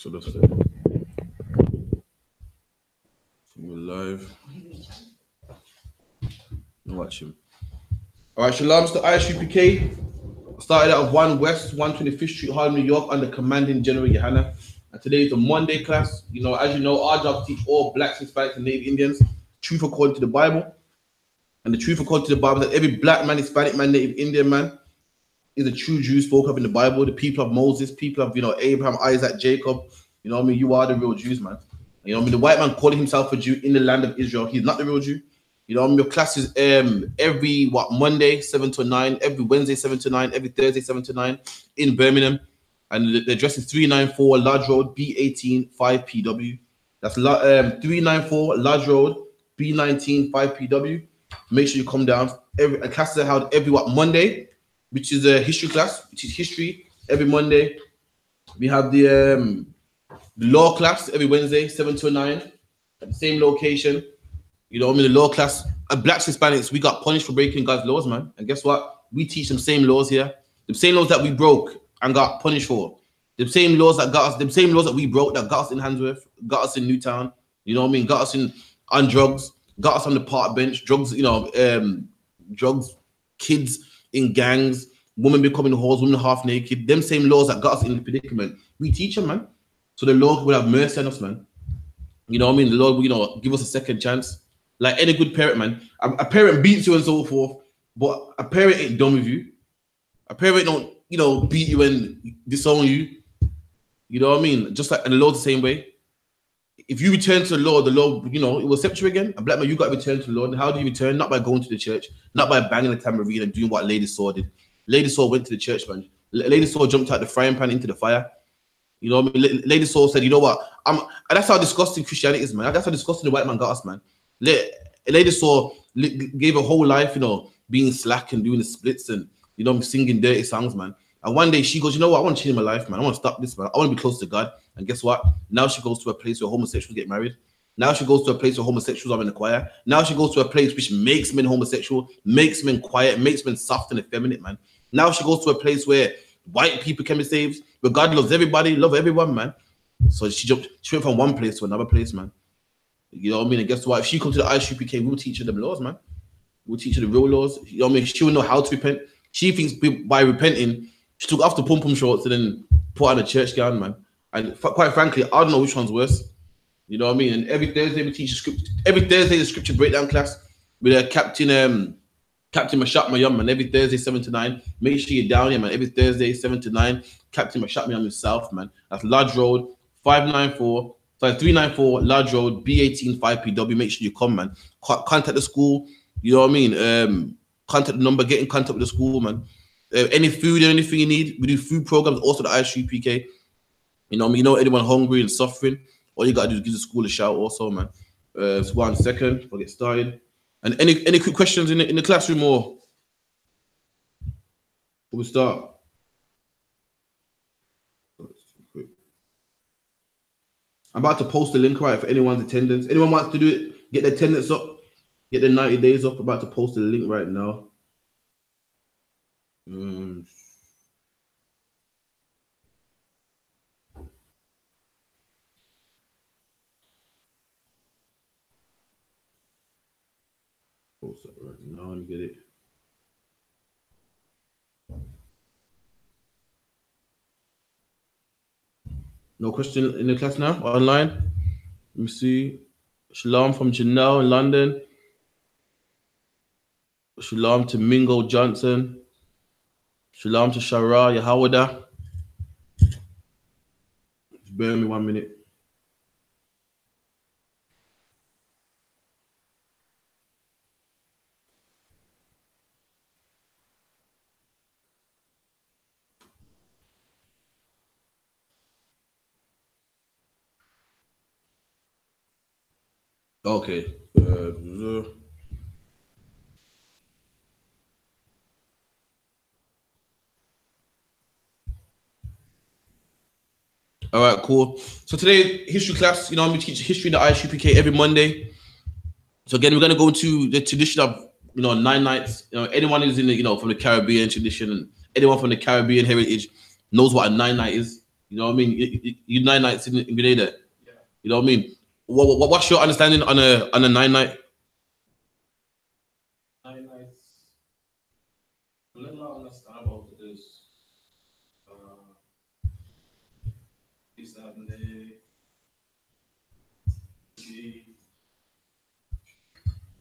So that's it. We're live. Watch him. All right, Shalom to I.S.U.P.K. Started out of 1 West, 125th Street, Harlem, New York, under commanding General Yahanna. And today is the Monday class. You know, as you know, our job to teach all blacks, Hispanics, and Native Indians truth according to the Bible. And the truth according to the Bible is that every black man, Hispanic man, Native Indian man is a true Jew spoke of in the Bible. The people of Moses, people of, Abraham, Isaac, Jacob. You know what I mean? You are the real Jews, man. You know what I mean? The white man calling himself a Jew in the land of Israel, he's not the real Jew. You know what I mean? Your class is every Monday 7 to 9, every Wednesday 7 to 9, every Thursday 7 to 9 in Birmingham. And the address is 394 Lodge Road, B18 5PW. That's 394 Lodge Road, B19 5PW. Make sure you come down. A class is held every Monday, which is a history class, which is history every Monday. We have the law class every Wednesday, 7 to 9, at the same location. You know what I mean? The law class, blacks, Hispanics, we got punished for breaking God's laws, man. And guess what? We teach them same laws here. The same laws that we broke and got punished for. The same laws that got us, the same laws that we broke that got us in Handsworth, got us in Newtown, you know what I mean? Got us on drugs, got us on the park bench, drugs, drugs, kids in gangs, women becoming whores, women half naked. Them same laws that got us in the predicament. We teach them, man. So the Lord will have mercy on us, man. You know what I mean? The Lord will, give us a second chance. Like any good parent, man. A parent beats you and so forth, but a parent ain't done with you. A parent don't, beat you and disown you. You know what I mean? Just like, and the Lord's the same way. If you return to the Lord, it will accept you again. A black man, you got to return to the Lord. And how do you return? Not by going to the church, not by banging the tambourine and doing what Lady Saw did. Lady Saw went to the church, man. Lady Saw jumped out the frying pan into the fire. You know what I mean? Lady Saw said, you know what? And that's how disgusting Christianity is, man. That's how disgusting the white man got us, man. Lady Saw gave a whole life, being slack and doing the splits and, singing dirty songs, man. And one day she goes, you know what? I want to change my life, man. I want to stop this, man. I want to be close to God. And guess what? Now she goes to a place where homosexuals get married. Now she goes to a place where homosexuals are in the choir. Now she goes to a place which makes men homosexual, makes men quiet, makes men soft and effeminate, man. Now she goes to a place where white people can be saved, but God loves everybody, love everyone, man. So she went from one place to another place, man. You know what I mean? And guess what? If she comes to the I.S.U.P.K, we'll teach her them laws, man. We'll teach her the real laws. You know what I mean? She will know how to repent. She thinks by repenting, she took off the pom-pom shorts and then put on a church gown, man. And quite frankly, I don't know which one's worse. You know what I mean? And every Thursday we teach scripture. Every Thursday the scripture breakdown class with Captain Mashak Mayam, man. Every Thursday 7 to 9. Make sure you're down here, man. Every Thursday 7 to 9. Captain Mashak Mayam himself, man. That's Lodge Road 394 Lodge Road B18 5PW. Make sure you come, man. Contact the school. You know what I mean? Contact the number. Get in contact with the school, man. Any food or anything you need, we do food programs. Also the I.S.U.P.K. You know what I mean? Anyone hungry and suffering, all you gotta do is give the school a shout, also, man. So 1 second, we'll get started. And any quick questions in the classroom or we'll start. I'm about to post the link right for anyone's attendance. Anyone wants to do it, get the attendance up, get the 90 days up. I'm about to post the link right now. Post that right now. Let me get it. No question in the class now? Online? Let me see. Shalom from Janelle in London. Shalom to Mingo Johnson. Shalom to Shara Yahawada. Just bear with me 1 minute. Okay. All right, cool. So today, history class, we teach history in the I.S.U.P.K every Monday. So again, we're going to go into the tradition of, 9 nights. Anyone who's in the, from the Caribbean tradition and anyone from the Caribbean heritage knows what a 9 night is. You know what I mean? You 9 nights in Grenada. Yeah. You know what I mean? What's your understanding on a 9 night? 9 nights. The little I understand about it is that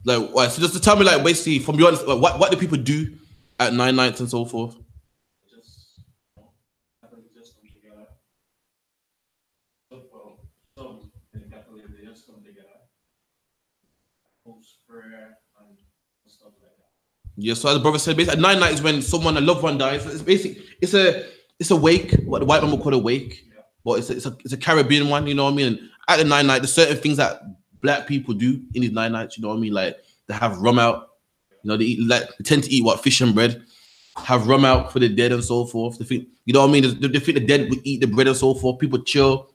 like what? So just to tell me, like basically from your what do people do at 9 nights and so forth? Just come together. Well, some in the Catholic they just come together, host prayer and stuff like that. Yeah, so as the brother said, basically at 9 nights when someone, a loved one dies, it's basically it's a wake, what the white man would call a wake, yeah. But it's a Caribbean one, you know what I mean? And at the 9 night, there's certain things that black people do in these 9 nights, you know what I mean? Like they have rum out, you know, they tend to eat what, fish and bread, have rum out for the dead and so forth. They think, you know what I mean? They think the dead would eat the bread and so forth. People chill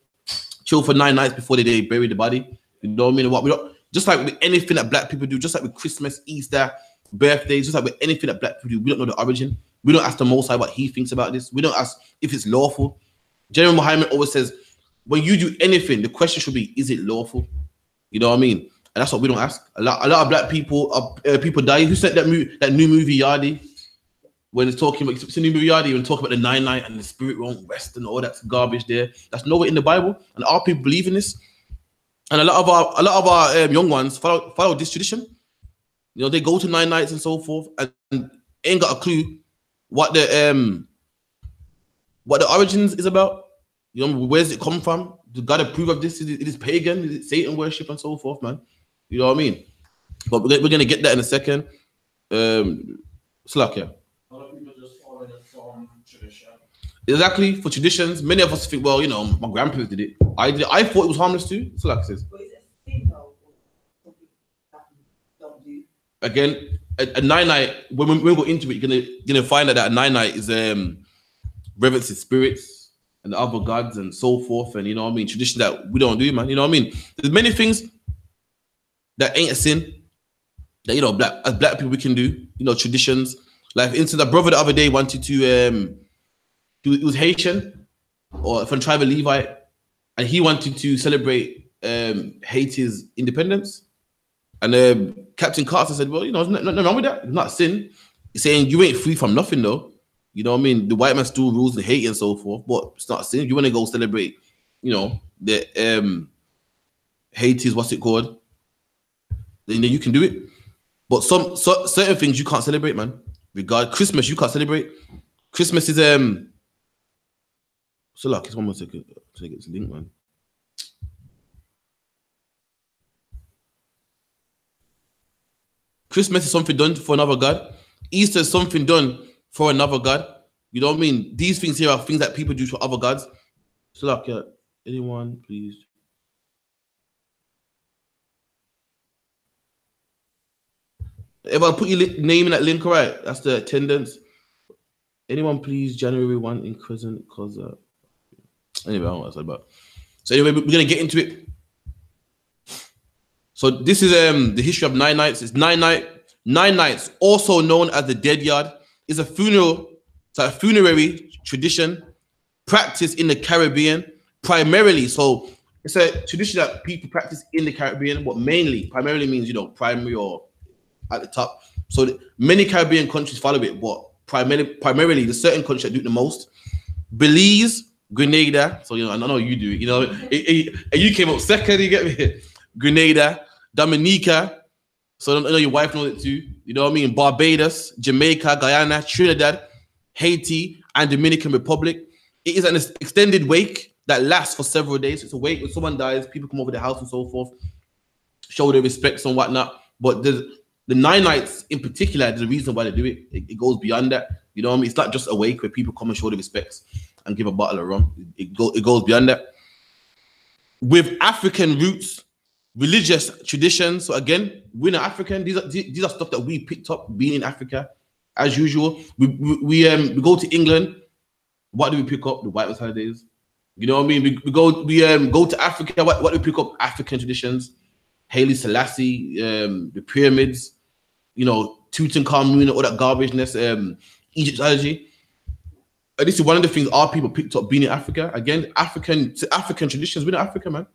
for 9 nights before they bury the body. You know what I mean? What we don't, just like with anything that black people do, just like with Christmas, Easter, birthdays, just like with anything that black people do, we don't know the origin. We don't ask the Most High what he thinks about this. We don't ask if it's lawful. General Muhammad always says, when you do anything, the question should be, is it lawful? You know what I mean? And that's what we don't ask. A lot of black people people die. Who said that new movie Yardi? When it's talking about, it's a new movie Yardi, when talking about the 9 night and the spirit won't rest and all that garbage there. That's nowhere in the Bible. And our people believe in this. And a lot of our young ones follow this tradition. You know, they go to 9 nights and so forth, and ain't got a clue what the origins is about. You know, where's it come from? You got to prove of this. It is pagan. Is it Satan worship and so forth, man? You know what I mean? But we're gonna get that in a second. Slack, yeah. A lot of people just follow the form tradition. Exactly, for traditions. Many of us think, well, you know, my grandparents did it. I did it. I thought it was harmless too. Slack says. Again, a 9 night, when we go into it, you're gonna find out that a 9 night is reverence to spirits and the other gods and so forth, and you know what I mean, tradition that we don't do, man. You know what I mean? There's many things that ain't a sin that, you know, as black people we can do. You know, traditions. Like for instance, a brother the other day wanted to it was Haitian or from tribe of Levite, and he wanted to celebrate Haiti's independence. And Captain Carter said, well, you know, there's nothing wrong with that. It's not sin. He's saying you ain't free from nothing, though. You know what I mean? The white man still rules the Haiti and so forth, but it's not sin. If you want to go celebrate, you know, the Haiti's, what's it called? Then you can do it. But certain things you can't celebrate, man. Christmas, you can't celebrate. Christmas is so look, it's 1 more second to get this link, man. Christmas is something done for another God. Easter is something done for another God. You know what I mean? These things here are things that people do to other gods. So like, anyone, please. If I put your name in that link, right? That's the attendance. Anyone, please, January 1 in prison, because anyway, I don't know what I said about. So anyway, we're gonna get into it. So this is the history of 9 nights. It's 9 nights, also known as the dead yard, is a funeral. It's a funerary tradition practiced in the Caribbean primarily. So it's a tradition that people practice in the Caribbean, but primarily means, you know, primary or at the top. So many Caribbean countries follow it, but primarily the certain countries that do it the most. Belize, Grenada. So, you know, I know you do it. You know, and you came up second. You get me? Grenada, Dominica. So I know your wife knows it too. You know what I mean? Barbados, Jamaica, Guyana, Trinidad, Haiti, and Dominican Republic. It is an extended wake that lasts for several days. It's a wake when someone dies, people come over the house and so forth, show their respects and whatnot. But the 9 nights in particular, there's a reason why they do it. It goes beyond that. You know what I mean? It's not just a wake where people come and show their respects and give a bottle of rum. It goes beyond that. With African roots, religious traditions. So again, we're not African. These are stuff that we picked up being in Africa. As usual, we go to England. What do we pick up? The white man's holidays. You know what I mean? We go to Africa. What do we pick up? African traditions. Haile Selassie, the pyramids. You know, Tutankhamun, all that garbageness. Egyptology. this is one of the things our people picked up being in Africa. Again, African traditions. We're in Africa, man.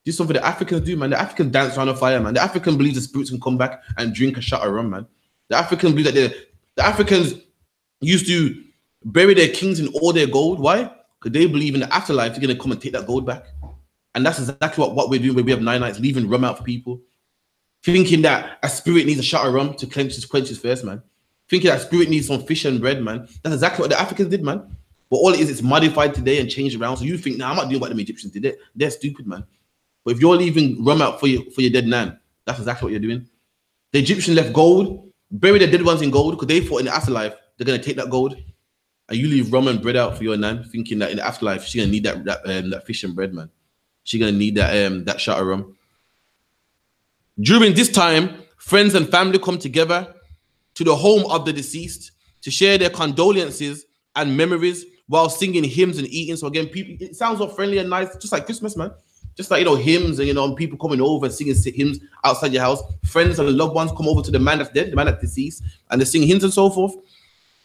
This is something the Africans do, man. The Africans dance around a fire, man. The African believes the spirits can come back and drink a shot of rum, man. The Africans believe that the Africans used to bury their kings in all their gold. Why? Because they believe in the afterlife, they're going to come and take that gold back. And that's exactly what we're doing when we have 9 nights, leaving rum out for people. Thinking that a spirit needs a shot of rum to quench his thirst, man. Thinking that spirit needs some fish and bread, man. That's exactly what the Africans did, man. But all it is, it's modified today and changed around. So you think, nah, I'm not doing what the Egyptians did. They're stupid, man. But if you're leaving rum out for your dead nan, that's exactly what you're doing. The Egyptians left gold, buried their dead ones in gold, because they thought in the afterlife, they're going to take that gold. And you leave rum and bread out for your nan, thinking that in the afterlife, she's going to need that fish and bread, man. She's going to need that shot of rum. During this time, friends and family come together to the home of the deceased to share their condolences and memories while singing hymns and eating. So again, people, it sounds all friendly and nice, just like Christmas, man. Just like, hymns and, and people coming over and singing hymns outside your house. Friends and loved ones come over to the man that's dead, the man that's deceased, and they sing hymns and so forth.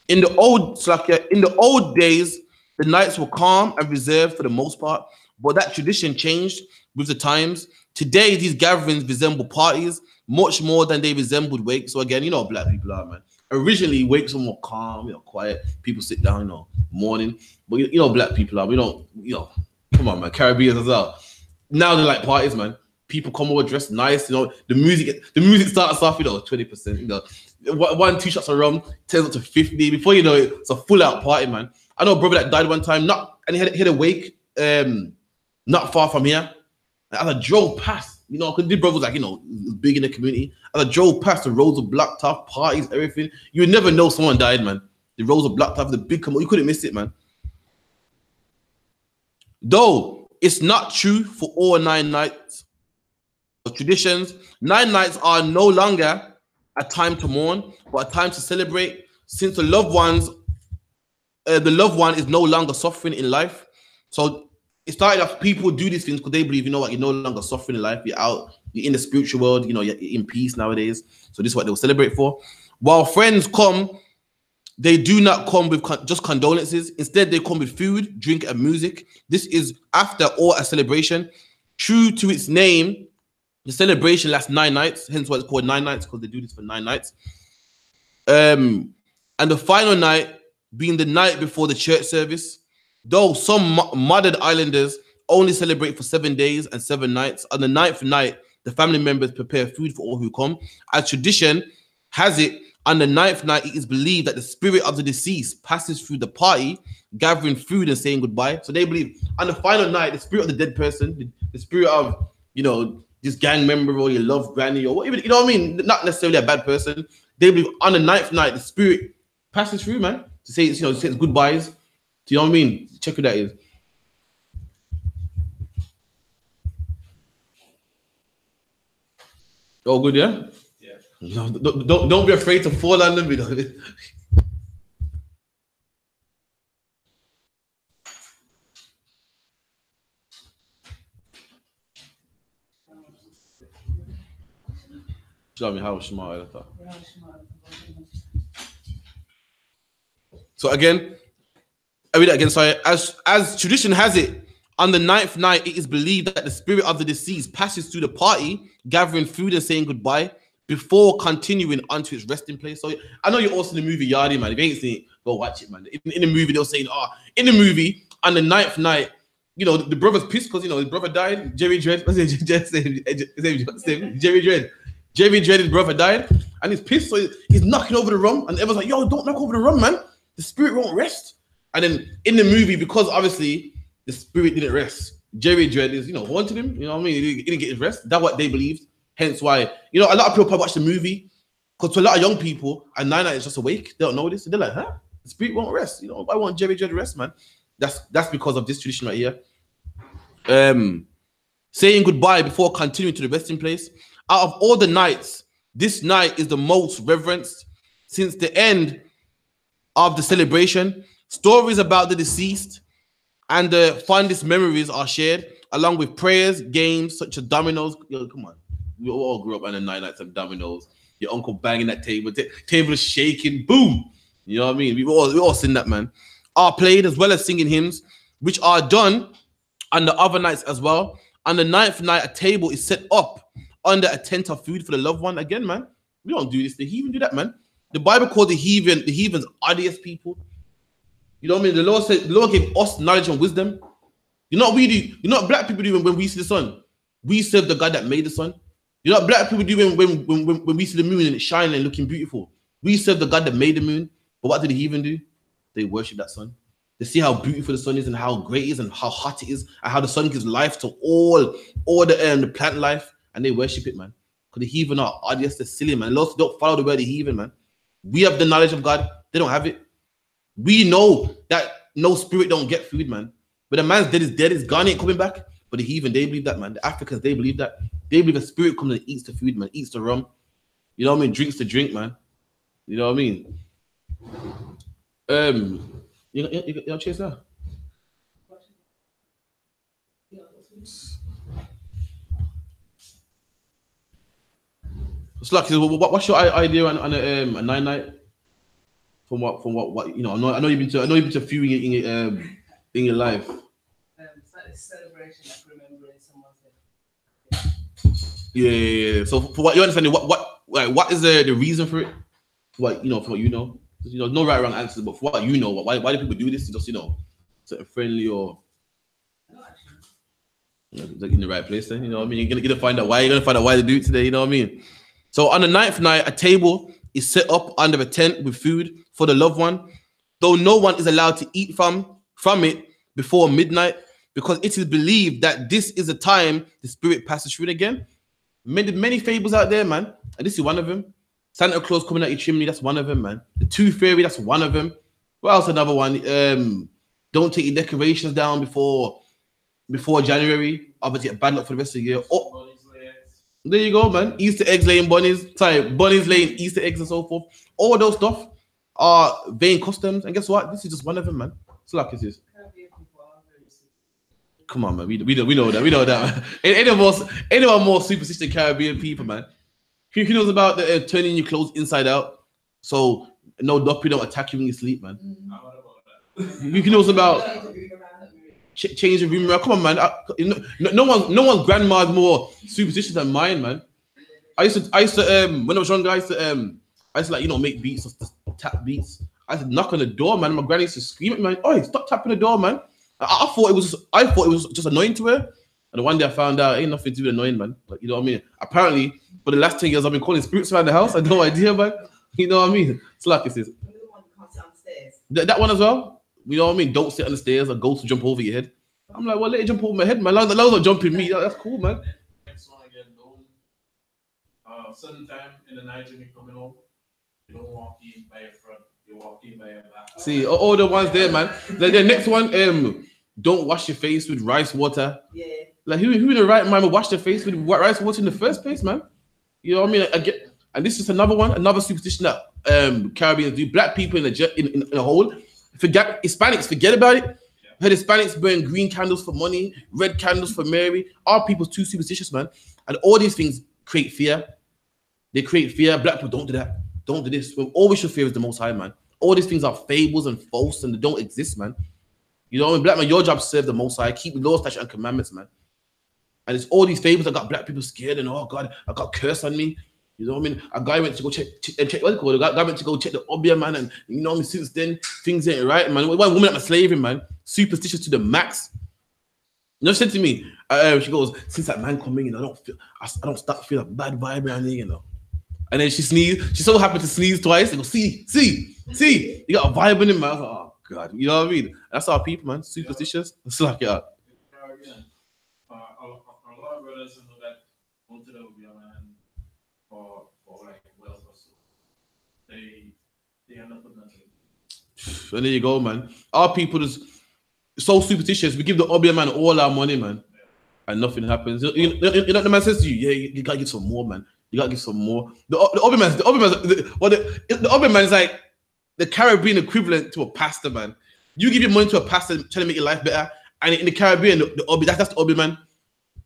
In the old days, the nights were calm and reserved for the most part, but that tradition changed with the times. Today, these gatherings resemble parties much more than they resembled wakes. So again, black people are, man. Originally, wakes were more calm, quiet. People sit down, mourning. But black people are. We don't, come on, man. Caribbeans as well. Now they're like parties, man. People come over dressed nice, the music starts off, 20%, one, 2 shots of rum, turns up to 50. Before you know it, it's a full out party, man. I know a brother that died one time, and he had a wake, not far from here. As I drove past, because this brother was like, big in the community. As I drove past, the roads were blocked off, parties, everything. You would never know someone died, man. The roads were blocked off, the big community. You couldn't miss it, man. Though it's not true for all 9 nights of traditions. 9 nights are no longer a time to mourn, but a time to celebrate, since the loved one is no longer suffering in life. So it started off, people do these things because they believe, you're no longer suffering in life. You're out, you're in the spiritual world, you're in peace nowadays. So this is what they'll celebrate for. While friends come, they do not come with just condolences. Instead, they come with food, drink, and music. This is, after all, a celebration. True to its name, the celebration lasts 9 nights, hence why it's called 9 nights, because they do this for 9 nights. And the final night being the night before the church service. Though some modern islanders only celebrate for 7 days and 7 nights, on the 9th night, the family members prepare food for all who come. As tradition has it, on the 9th night, it is believed that the spirit of the deceased passes through the party, gathering food and saying goodbye. So they believe on the final night, the spirit of the dead person, the spirit of, this gang member or your loved granny or whatever, what I mean? Not necessarily a bad person. They believe on the 9th night, the spirit passes through, man, to say, to say goodbyes. Do you know what I mean? Check who that is. Oh, good, yeah? Don't be afraid to fall on them. Show me how smart I thought. So again, I read that again. Sorry. As tradition has it, on the 9th night, it is believed that the spirit of the deceased passes through the party, gathering food and saying goodbye, before continuing onto its resting place. So I know you're also in the movie Yardie, man. If you ain't seen it, go watch it, man. In the movie, they'll say, in the movie, on the 9th night, the brother's pissed because, his brother died. Jerry Dredd, Jerry Dredd. Jerry Dredd, his brother died, and he's pissed, so he's knocking over the rum, and everyone's like, yo, don't knock over the rum, man. The spirit won't rest. And then in the movie, because obviously the spirit didn't rest, Jerry Dredd is, haunted him, you know what I mean? He didn't get his rest. That's what they believed. Hence why, a lot of people probably watch the movie, because to a lot of young people, a 9 night is just awake. They don't know this. And they're like, huh? The spirit won't rest. I want Jerry Dredd to rest, man. That's because of this tradition right here. Saying goodbye before continuing to the resting place. Out of all the nights, this night is the most reverenced. Since the end of the celebration, stories about the deceased and the fondest memories are shared, along with prayers, games such as dominoes. Come on. We all grew up on the 9 nights of dominoes. Your uncle banging that table, table shaking, boom. You know what I mean? We've all seen that, man. are played, as well as singing hymns, which are done on the other nights as well. On the 9th night, a table is set up under a tent of food for the loved one. Again, man, we don't do this. The heathen do that, man. The Bible called the heathens odious people. You know what I mean? The Lord gave us knowledge and wisdom. You know what we do? You know what black people do when we see the sun? We serve the God that made the sun. You know what black people do when we see the moon and it's shining and looking beautiful? We serve the God that made the moon. But what do the heathen do? They worship that sun. They see how beautiful the sun is and how great it is and how hot it is and how the sun gives life to all the plant life, and they worship it, man. Because the heathen are odious, they're silly, man. Lots don't follow the word of the heathen, man. We have the knowledge of God. They don't have it. We know that no spirit don't get food, man. But the man's dead is gone, ain't coming back. But the heathen, they believe that, man. The Africans, they believe that. They believe the spirit comes and eats the food, man. Eats the rum. You know what I mean? Drinks the drink, man. You know what I mean? You chase now? It's like, what's your idea on a 9 night? From what you know? I know you've been to a few in your life. It's like a celebration, like remembering someone's death. Yeah. So for what you understand, what is the reason for it? What you know, from what you know, no right or wrong answers, but for what you know, why do people do this? Just something friendly or like in the right place? Then you know what I mean. You're gonna find out why. You're gonna find out why they do it today. You know what I mean? So on the 9th night, a table is set up under a tent with food for the loved one, though no one is allowed to eat from it before midnight, because it is believed that this is the time the spirit passes through it again. Many fables out there, man, and this is one of them. Santa Claus coming out your chimney, that's one of them, man. The Tooth Fairy, that's one of them. What else? Another one. Don't take your decorations down before January. Obviously, get bad luck for the rest of the year. Oh, there you go, man. Easter eggs laying bunnies. Bunnies laying Easter eggs and so forth. All those stuff are vain customs. And guess what? This is just one of them, man. It's like it is. Come on, man. We know that. We know that, man. Anyone more superstitious than Caribbean people, man. Who knows about the turning your clothes inside out so no duppy don't attack you when you sleep, man? Who knows about change the room around? Come on, man. No one's grandma's more superstitious than mine, man. I used to when I was younger, I used to like make beats or tap beats. I used to knock on the door, man. My granny used to scream at me, man, "Oi, stop tapping the door, man." I thought it was just annoying to her. And one day I found out it ain't nothing to do with annoying, man. Like, you know what I mean? Apparently, for the last 10 years, I've been calling spirits around the house. I had no idea, man. You know what I mean? It's like it is. That one as well. You know what I mean? Don't sit on the stairs or ghosts jump over your head. I'm like, well, let it jump over my head, man. Long as not jumping me. That's cool, man. Next one again, certain time in the night when you're coming home, you don't walk in by your front, you walk in by your back. See, all the ones there, man. The next one, don't wash your face with rice water. Yeah. Like who in the right mind would wash their face with rice water in the first place, man? You know what I mean? And this is another one, another superstition that Caribbeans do. Black people in a whole, Hispanics forget about it. Yeah. Heard Hispanics burn green candles for money, red candles for Mary. Our people's too superstitious, man. And all these things create fear. They create fear. Black people don't do that. Don't do this. All we should fear is the Most High, man. All these things are fables and false and they don't exist, man. You know what I mean? Black man, your job is to serve the Most High, keep the laws, statutes, and commandments, man. And it's all these fables that got black people scared and oh God, I got curse on me. You know what I mean? A guy went to go check what's it called? A guy went to go check the obia, man, and you know what I mean? Since then, things ain't right, man. One woman at my slaving, man, superstitious to the max. You know, she said to me, she goes, since that man coming in, I don't start to feel a bad vibe around here, you know. And then she sneezed. She so happened to sneeze twice. They go, see, you got a vibe in him, man. I was like, oh God, you know what I mean? That's our people, man. Superstitious. It's like, yeah. A lot of brothers know that go to the obia, man, for like wealth or so. They end up with nothing. And there you go, man. Our people is so superstitious. We give the obia man all our money, man, and nothing happens. You know the man says to you, yeah, you gotta give some more, man. You gotta give some more. The obia man is like the Caribbean equivalent to a pastor, man. You give your money to a pastor trying to make your life better, and in the Caribbean, that's the obia man.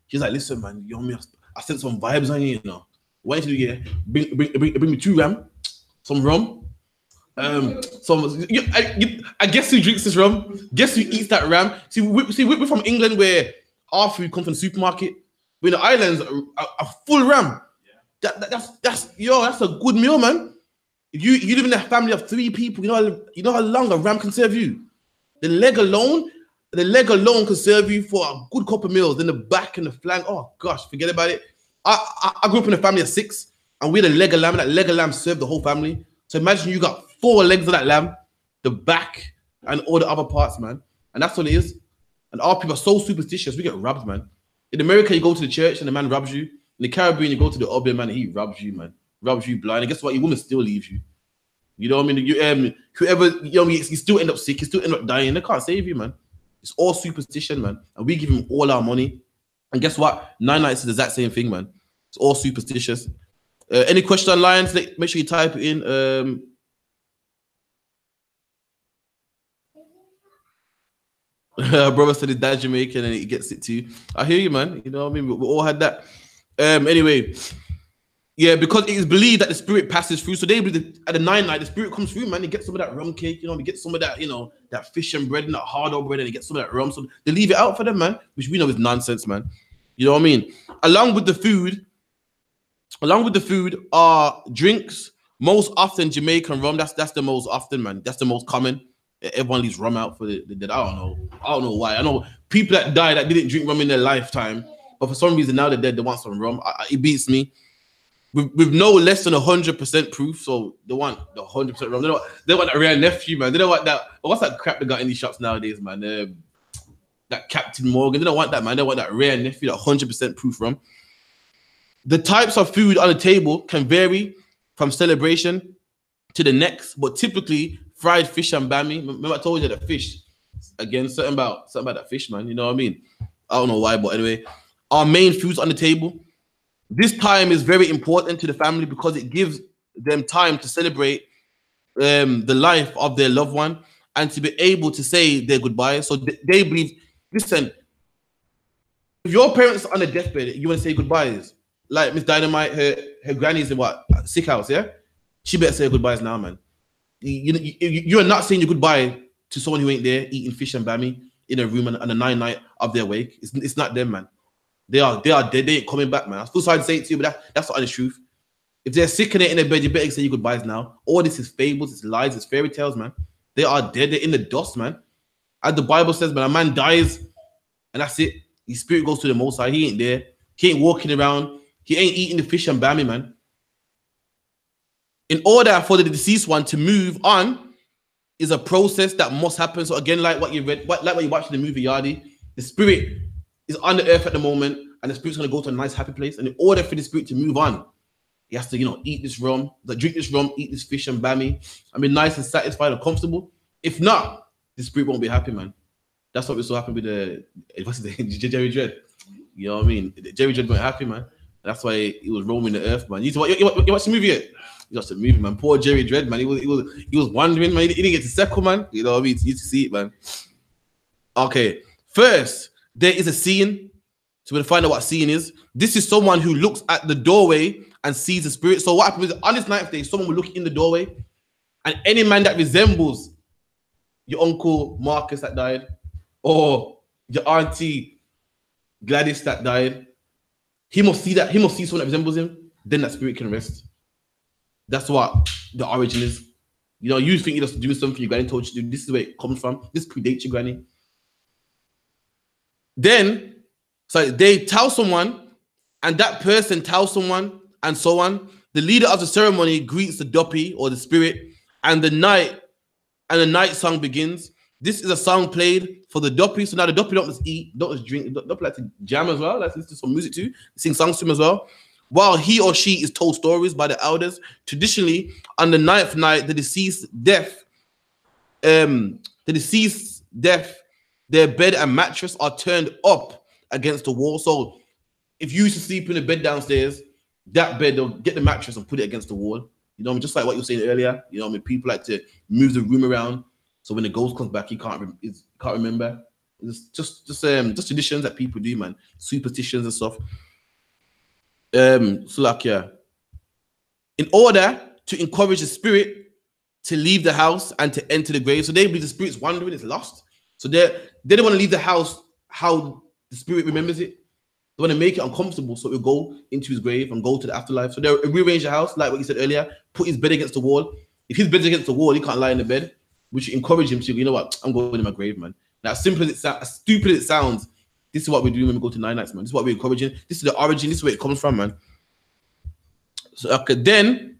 He's like, listen, man, you know me, I sent some vibes on you, you know. What you do, yeah? Bring me 2 ram, some rum, I guess who drinks this rum? Guess who eats that ram? We're from England where our food comes from the supermarket. But in the islands, a full ram. That's a good meal, man. If you live in a family of 3 people, you know how long a ram can serve you. The leg alone can serve you for a good couple of meals. Then the back and the flank, oh gosh, forget about it. I grew up in a family of 6, and we had a leg of lamb, and that leg of lamb served the whole family. So imagine you got 4 legs of that lamb, the back, and all the other parts, man. And that's what it is. And our people are so superstitious, we get robbed, man. In America, you go to the church and the man robs you. In the Caribbean, you go to the urban man and he robs you, man. Robs you blind. And guess what? Your woman still leaves you. You know what I mean? Whoever, you still end up sick, you still end up dying. They can't save you, man. It's all superstition, man. And we give him all our money. And guess what? 9 nights is the exact same thing, man. It's all superstitious. Any question online? Make sure you type it in. Brother said his dad Jamaican and he gets it too. I hear you, man. You know what I mean? We all had that. Anyway, yeah, because it is believed that the spirit passes through. So they believe at the 9 night, the spirit comes through, man. He gets some of that rum cake, he gets some of that, that fish and bread and that hard bread, and he gets some of that rum. So they leave it out for them, man, which we know is nonsense, man. You know what I mean? Along with the food are drinks. Most often Jamaican rum. That's the most often, man. That's the most common. Everyone leaves rum out for the dead. I don't know why. I know people that died that didn't drink rum in their lifetime, but for some reason now they're dead, they want some rum. It beats me. With no less than 100% proof, so they want the 100% rum. They want that rare nephew, man. They don't want that. What's that crap they got in these shops nowadays, man? That Captain Morgan. They don't want that, man. They want that rare nephew, that 100% proof rum. The types of food on the table can vary from celebration to the next, but typically fried fish and bami. Remember I told you that fish. Again, something about that fish, man. You know what I mean? I don't know why, but anyway, our main foods on the table. This time is very important to the family because it gives them time to celebrate the life of their loved one and to be able to say their goodbyes. So they believe, listen, if your parents are on a deathbed, you want to say goodbyes. Like Miss Dynamite, her granny's in what? Sick house, yeah? She better say her goodbyes now, man. You are not saying your goodbye to someone who ain't there eating fish and bami in a room on the 9 night of their wake. It's not them, man. They are dead. They ain't coming back, man. I feel sorry to say it to you, but that's the honest truth. If they're sick and they're in their bed, you better say your goodbyes now. All this is fables, it's lies, it's fairy tales, man. They are dead. They're in the dust, man. As the Bible says, man, a man dies and that's it. His spirit goes to the Most High. He ain't there. He ain't walking around. He ain't eating the fish and bami, man. In order for the deceased one to move on is a process that must happen. So again, like what you read, like what you watched in the movie Yardi, the spirit is on the earth at the moment, and the spirit's gonna go to a nice, happy place. And in order for the spirit to move on, he has to, eat this rum, drink this rum, eat this fish and bami, and be nice and satisfied and comfortable. If not, the spirit won't be happy, man. That's what we saw happen with what's his name, Jerry Dredd. You know what I mean? Jerry Dredd wasn't happy, man. That's why he was roaming the earth, man. You watch the movie yet? You watched the movie, man. Poor Jerry Dredd, man. He was wandering, man. He didn't get to circle, man. You know what I mean? You need to see it, man. Okay. First, there is a seeing. So we're gonna find out what seeing is. This is someone who looks at the doorway and sees the spirit. So what happens is on this 9th day, someone will look in the doorway, and any man that resembles your uncle Marcus that died, or your auntie Gladys that died, he must see that. He must see someone that resembles him. Then that spirit can rest. That's what the origin is. You think you're just doing something your granny told you to do. This is where it comes from. This predates your granny. Then, so they tell someone, and that person tells someone, and so on. The leader of the ceremony greets the duppy or the spirit, and the night song begins. This is a song played for the duppy. So now the duppy don't just eat, don't just drink. The duppy like to jam as well. Like to listen to some music too. Sing songs to him as well. While he or she is told stories by the elders. Traditionally, on the 9th night, the deceased death, their bed and mattress are turned up against the wall. So if you used to sleep in the bed downstairs, that bed, they'll get the mattress and put it against the wall. Just like what you were saying earlier. People like to move the room around. So when the ghost comes back, he can't remember. It's just traditions that people do, man. Superstitions and stuff. So like, yeah. In order to encourage the spirit to leave the house and to enter the grave. So they believe the spirit's wandering, it's lost. So they don't want to leave the house how the spirit remembers it. They want to make it uncomfortable so it will go into his grave and go to the afterlife. So they rearrange the house, like what you said earlier, put his bed against the wall. If his bed's against the wall, he can't lie in the bed, which encourage him to, you know what, I'm going in my grave, man. Now, as simple as it sounds, as stupid as it sounds, this is what we do when we go to night nights, man. This is what we're encouraging. This is the origin. This is where it comes from, man. So okay, then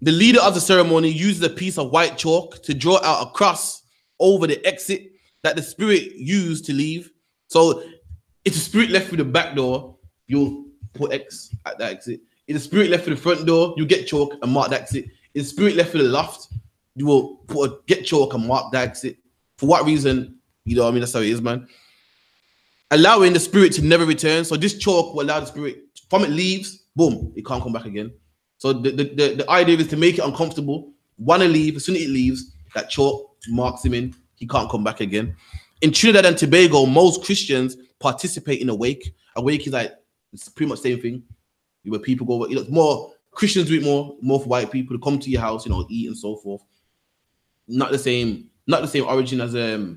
the leader of the ceremony uses a piece of white chalk to draw out a cross over the exit that the spirit used to leave. So if the spirit left through the back door, you'll put X at that exit. If the spirit left through the front door, you get chalk and mark that exit. If the spirit left through the loft, you will get chalk and mark that exit. For what reason? You know what I mean? That's how it is, man. Allowing the spirit to never return. So this chalk will allow the spirit, from it leaves, boom, it can't come back again. So the idea is to make it uncomfortable. Want to leave, as soon as it leaves, that chalk marks him in. He can't come back again. In Trinidad and Tobago, most Christians participate in a wake. A wake is like, it's pretty much the same thing. Where people go, you know, more Christians do it more for white people to come to your house, you know, eat and so forth. Not the same origin as a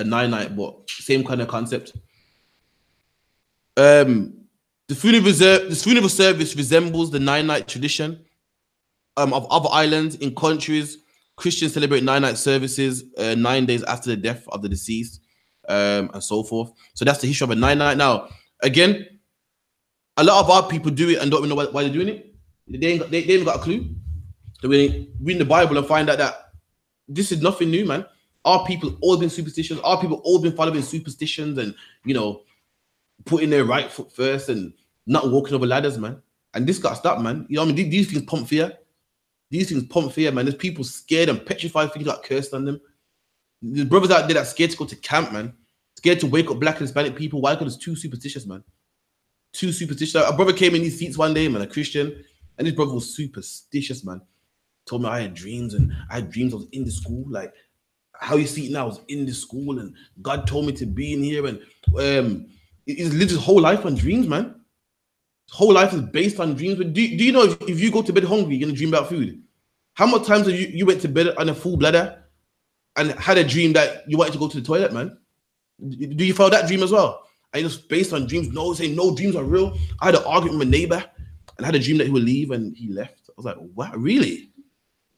night, but same kind of concept. The funeral service resembles the night tradition of other islands. In countries, Christians celebrate night services 9 days after the death of the deceased, and so forth. So that's the history of a night. Now, again, a lot of our people do it and don't even know why they're doing it. They ain't got a clue. So we read the Bible and find out that this is nothing new, man. Our people all been superstitious. Our people all been following superstitions and, you know, putting their right foot first and not walking over ladders, man. And this got to stop, man. You know what I mean? These things pump fear. These things pump fear, man. There's people scared and petrified, things got cursed on them. There's brothers out there that scared to go to camp, man. Scared to wake up black and Hispanic people. Why? Because it's too superstitious, man. Too superstitious. A brother came in these seats one day, man, a Christian, and this brother was superstitious, man. Told me I had dreams, and I had dreams I was in the school, like how you see it now, I was in the school, and God told me to be in here, and he's lived his whole life on dreams, man. His whole life is based on dreams. But do you know if you go to bed hungry, you're gonna dream about food? How much times have you went to bed on a full bladder and had a dream that you wanted to go to the toilet, man? Do you follow that dream as well? And it's based on dreams. No, saying no, dreams are real. I had an argument with my neighbor and I had a dream that he would leave and he left. I was like, what? Really?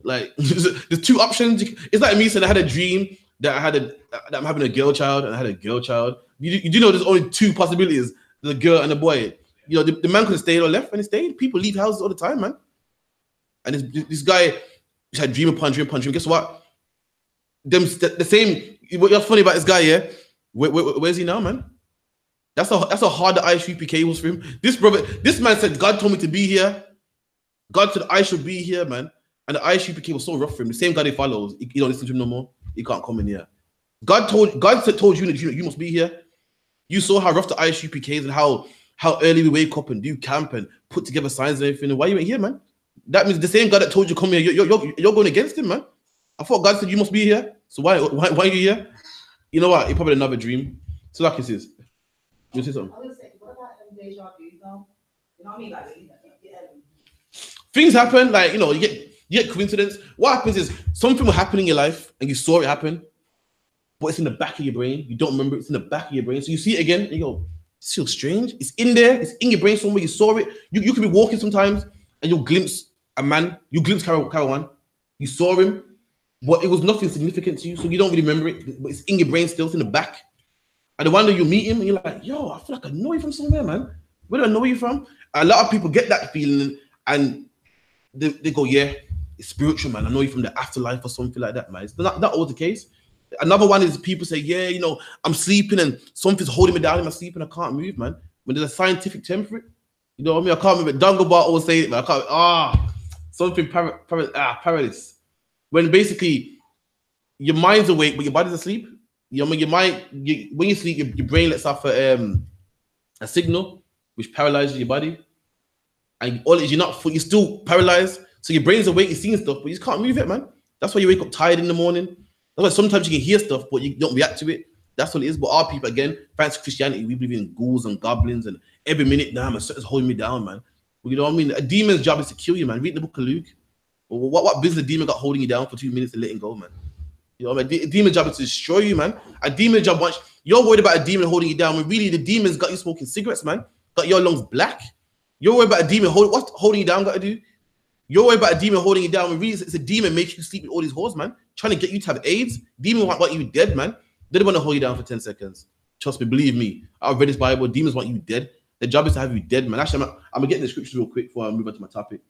Like, there's two options. It's like me saying I had a dream that that I'm having a girl child and I had a girl child. You do know there's only two possibilities: the girl and the boy. You know, the man could have stayed or left, and he stayed. People leave houses all the time, man. And this guy just had dream upon dream upon dream. Guess what? The same. What's funny about this guy, yeah? Where's he now, man? That's how hard the I.S.U.P.K was for him. This man said, God told me to be here. God said I should be here, man. And the I.S.U.P.K was so rough for him. The same God he follows, he don't listen to him no more. He can't come in here. God told you that you must be here. You saw how rough the I.S.U.P.K is and how early we wake up and do camp and put together signs and everything. And why you ain't here, man? That means the same God that told you come here, you're going against him, man. I thought God said you must be here. So why are you here? You know what? He probably another dream. So like it is. You say something? I was saying, what about deja vu though? You know what I mean? Like, things happen, like, you know, you get coincidence. What happens is something will happen in your life and you saw it happen, but it's in the back of your brain. You don't remember it's in the back of your brain. So you see it again and you go, this feels strange. It's in there. It's in your brain somewhere. You saw it. You could be walking sometimes and you'll glimpse a man. You glimpse Carawan. You saw him, but it was nothing significant to you. So you don't really remember it, but it's in your brain still. It's in the back. And the one that you meet him and you're like, yo, I feel like I know you from somewhere, man. Where do I know you from? A lot of people get that feeling and they go, yeah, it's spiritual, man. I know you from the afterlife or something like that, man. It's not always the case. Another one is people say, yeah, you know, I'm sleeping and something's holding me down in my sleep and I can't move, man. When there's a scientific term for it, you know what I mean? I can't remember. Dungelbar always say it, man. I can't, something paralysis. When basically your mind's awake, but your body's asleep. You know, when you sleep, your brain lets off a signal which paralyzes your body, and all is you're still paralyzed. So your brain's awake, you're seeing stuff, but you just can't move it, man. That's why you wake up tired in the morning. That's why sometimes you can hear stuff, but you don't react to it. That's what it is. But our people, again, fancy Christianity, we believe in ghouls and goblins, and every minute now, man, something's holding me down, man. You know what I mean? A demon's job is to kill you, man. Read the book of Luke. What business the demon got holding you down for 2 minutes and letting go, man? You know what I mean? A demon job is to destroy you, man. A demon job, once you're worried about a demon holding you down, when really the demon's got you smoking cigarettes, man. Got your lungs black. You're worried about a demon what's holding you down got to do? You're worried about a demon holding you down when really it's a demon making you sleep with all these whores, man. Trying to get you to have AIDS. Demons want you dead, man. They don't want to hold you down for 10 seconds. Trust me, believe me. I've read this Bible. Demons want you dead. Their job is to have you dead, man. Actually, I'm going to get in the scriptures real quick before I move on to my topic.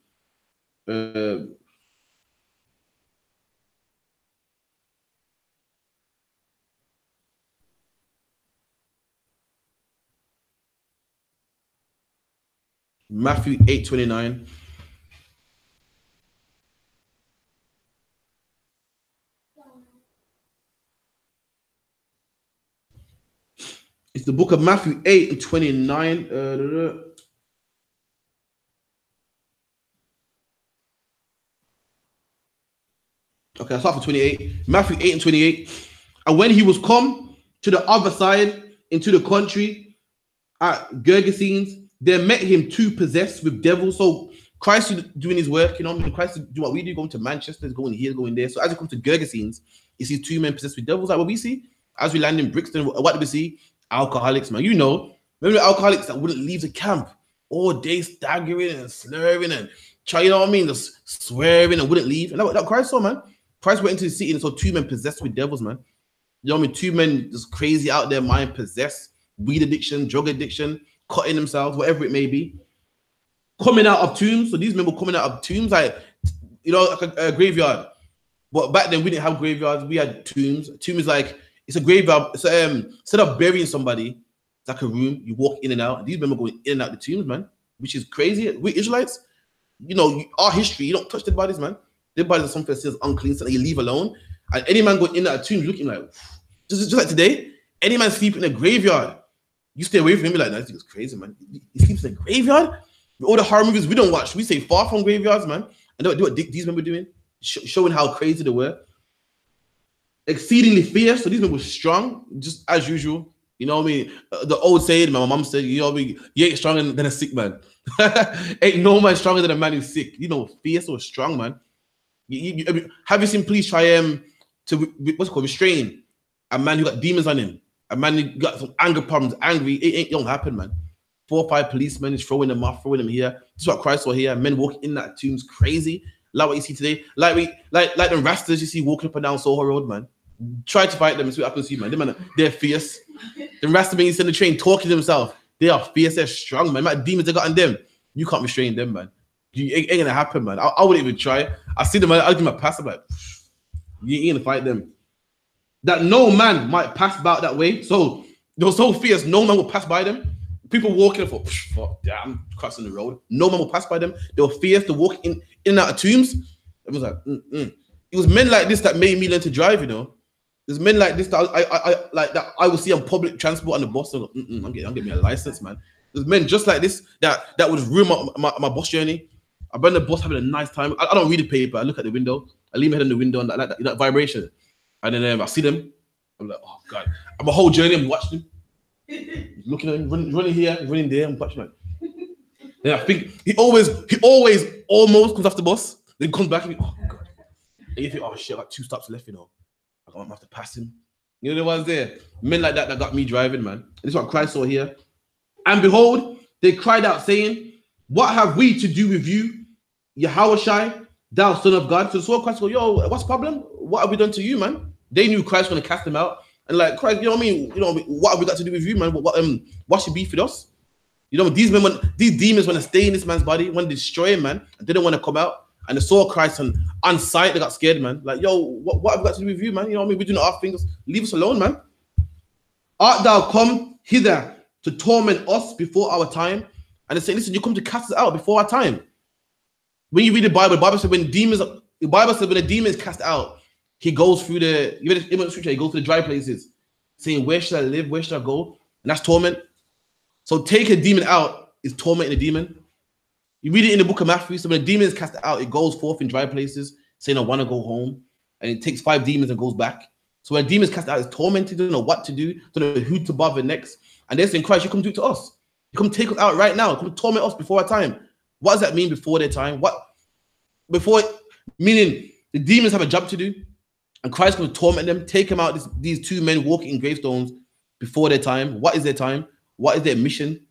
Matthew 8:29. It's the book of Matthew 8:29. Okay, I'll start for 28. Matthew 8:28. And when he was come to the other side into the country at Gergesenes, there met him two possessed with devils. So Christ is doing his work, you know. Christ is doing what we do, going to Manchester, going here, going there. So as he comes to Gergesenes, he sees two men possessed with devils. Like what we see as we land in Brixton, what do we see? Alcoholics, man. You know, remember the alcoholics that wouldn't leave the camp all day, staggering and slurring and trying, you know what I mean, just swearing and wouldn't leave. And that Christ saw, man. Christ went into the city and saw two men possessed with devils, man. You know what I mean? Two men just crazy out there, mind possessed, weed addiction, drug addiction, cutting themselves, whatever it may be. Coming out of tombs. So these men were coming out of tombs, like, you know, like a graveyard. But back then we didn't have graveyards. We had tombs. A tomb is like, it's a graveyard. So instead of burying somebody, it's like a room. You walk in and out. And these men were going in and out the tombs, man, which is crazy. We Israelites, you know, our history, you don't touch dead bodies, man. Dead bodies are something that says unclean, something you leave alone. And any man going in and out of tombs looking like, just like today, any man sleeping in a graveyard, you stay away from him. Be like, no, this is crazy, man. He sleeps in a graveyard? All the horror movies we don't watch, we say far from graveyards, man. And do what these men were doing, showing how crazy they were. Exceedingly fierce. So these men were strong, just as usual. You know what I mean? The old saying, my mom said, you know what I mean? You ain't stronger than a sick man. Ain't no man stronger than a man who's sick. You know, fierce or strong, man. Have you seen police try to what's it called, restrain a man who got demons on him? A man who got some anger problems, angry. It don't happen, man. 4 or 5 policemen is throwing them off, throwing them here. This is what Christ saw here. Men walking in that tombs, crazy. Like what you see today. Like them rastas you see walking up and down Soho Road, man. Try to fight them and see what happens to you, man. They're fierce. The rasta men you send the train talking to themselves. They are fierce, they're strong, man. The demons they got on them. You can't restrain them, man. It ain't gonna happen, man. I wouldn't even try. I see them, I'll give them a pass. I'm like, you ain't gonna fight them. That no man might pass about that way. So they were so fierce, no man will pass by them. People walking for, fuck, I'm crossing the road. No man will pass by them. They were fierce to walk in and out of tombs. It was like, It was men like this that made me learn to drive, you know. There's men like this that I like that I will see on public transport on the bus. So I'm getting me a license, man. There's men just like this that would ruin my bus journey. I've been on the bus having a nice time. I don't read the paper. I look at the window. I leave my head in the window and like that vibration. And then I see them. I'm like, oh God. I'm a whole journey. I'm watching them. Looking at him, running here, running there. I'm watching him. Then I think he always almost comes off the bus. Then comes back and me, oh God. And you think, oh shit, I got 2 stops left, you know. I'm gonna have to pass him. You know the ones there. Men like that got me driving, man. And this is what Christ saw here. And behold, they cried out, saying, what have we to do with you, Yahushua, thou son of God? So the Christ go, yo, what's the problem? What have we done to you, man? They knew Christ was gonna cast them out. And like Christ, you know what I mean? You know, what have we got to do with you, man? What should be for us? You know, these demons want to stay in this man's body, want to destroy him, man. And they didn't want to come out. And they saw Christ on sight, they got scared, man. Like, yo, what have we got to do with you, man? You know what I mean? We're doing our things. Leave us alone, man. Art thou come hither to torment us before our time? And they say, listen, you come to cast us out before our time. When you read the Bible said when a demon is cast out, he goes through he goes to the dry places, saying, where should I live? Where should I go? And that's torment. So take a demon out is tormenting a demon. You read it in the book of Matthew. So when a demon is cast out, it goes forth in dry places, saying, I want to go home. And it takes 5 demons and goes back. So when a demon is cast out, it's tormented, don't know what to do, don't know who to bother next. And they're saying, Christ, you come do it to us. You come take us out right now. Come torment us before our time. What does that mean before their time? Meaning the demons have a job to do, and Christ will torment them, take them out. These two men walking in gravestones before their time. What is their time? What is their mission?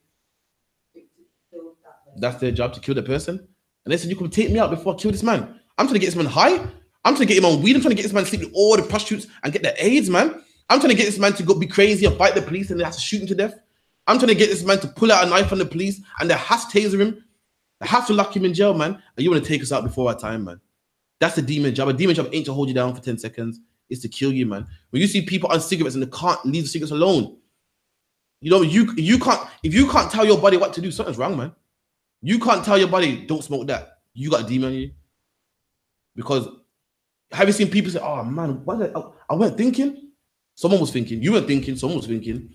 That's their job, to kill the person. And they said, you can take me out before I kill this man. I'm trying to get this man high. I'm trying to get him on weed. I'm trying to get this man to sleep with all the prostitutes and get the AIDS, man. I'm trying to get this man to go be crazy and fight the police and they have to shoot him to death. I'm trying to get this man to pull out a knife on the police and they have to taser him. They have to lock him in jail, man. And you want to take us out before our time, man. That's the demon job. A demon job ain't to hold you down for 10 seconds. It's to kill you, man. When you see people on cigarettes and they can't leave the cigarettes alone, you know, you can't, if you can't tell your body what to do, something's wrong, man. You can't tell your body, don't smoke that. You got a demon on you. Because have you seen people say, oh man, I weren't thinking? Someone was thinking. You weren't thinking, someone was thinking.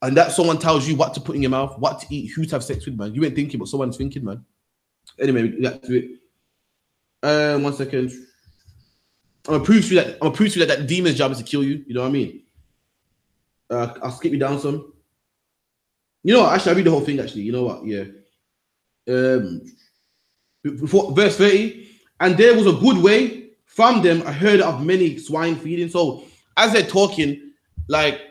And that someone tells you what to put in your mouth, what to eat, who to have sex with, man. You ain't thinking, but someone's thinking, man. Anyway, we got to it. 1 second. I'm gonna prove to you that demon's job is to kill you. You know what I mean? I'll skip you down some. You know what? Actually, I'll read the whole thing. Actually, you know what? Yeah. Before verse 30, and there was a good way from them a herd of many swine feeding. So as they're talking, like,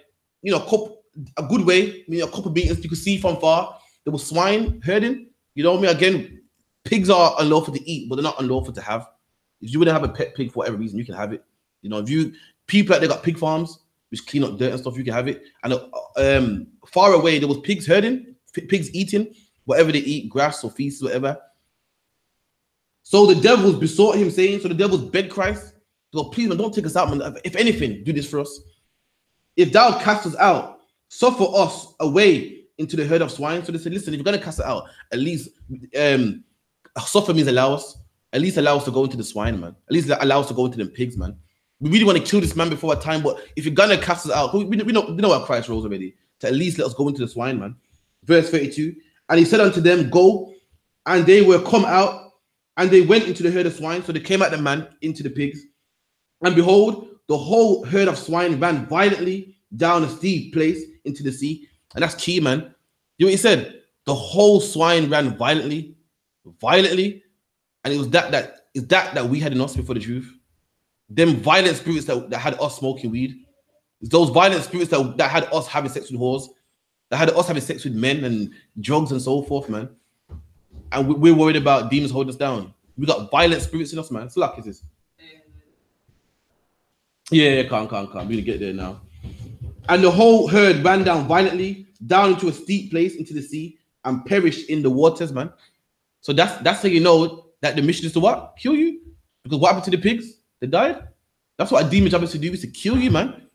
you know, a good way, a couple of meters, you could see from far, there was swine herding. You know what I mean? Again, pigs are unlawful to eat, but they're not unlawful to have. If you wouldn't have a pet pig for whatever reason, you can have it. You know, if people that they got pig farms, which clean up dirt and stuff, you can have it. And far away, there was pigs herding, pigs eating whatever they eat, grass or feces, whatever. So the devils besought him, saying, so the devils begged Christ, go, please, man, don't take us out, man. If anything, do this for us. If thou cast us out, suffer us away into the herd of swine. So they said, listen, if you're going to cast it out, at least suffer means allow us. At least allow us to go into the swine, man. At least allow us to go into them pigs, man. We really want to kill this man before our time, but if you're going to cast us out, we know what Christ rose already, to at least let us go into the swine, man. Verse 32, and he said unto them, go, and they were come out, and they went into the herd of swine. So they came out the man into the pigs. And behold, the whole herd of swine ran violently down a steep place into the sea. And that's key, man. You know what he said? The whole swine ran violently. And it was that we had in us before the truth. Them violent spirits that had us smoking weed. It's those violent spirits that had us having sex with whores. That had us having sex with men and drugs and so forth, man. And we're worried about demons holding us down. We got violent spirits in us, man. It's luck, is this? Yeah, calm. We're gonna get there now. And the whole herd ran down violently, down into a steep place into the sea, and perished in the waters, man. So that's how you know that the mission is to what? Kill you. Because what happened to the pigs? They died. That's what a demon job is to do, is to kill you, man.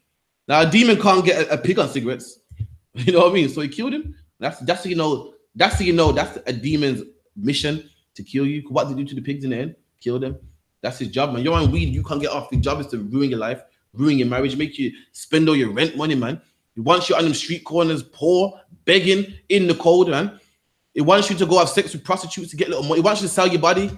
Now a demon can't get a pig on cigarettes. You know what I mean? So he killed him. That's how you know. That's how you know that's a demon's mission, to kill you. What did he do to the pigs in the end? Kill them. That's his job, man. You're on weed, you can't get off. Your job is to ruin your life, ruin your marriage, make you spend all your rent money, man. It wants you on them street corners, poor, begging in the cold, man. It wants you to go have sex with prostitutes to get little money. It wants you to sell your body,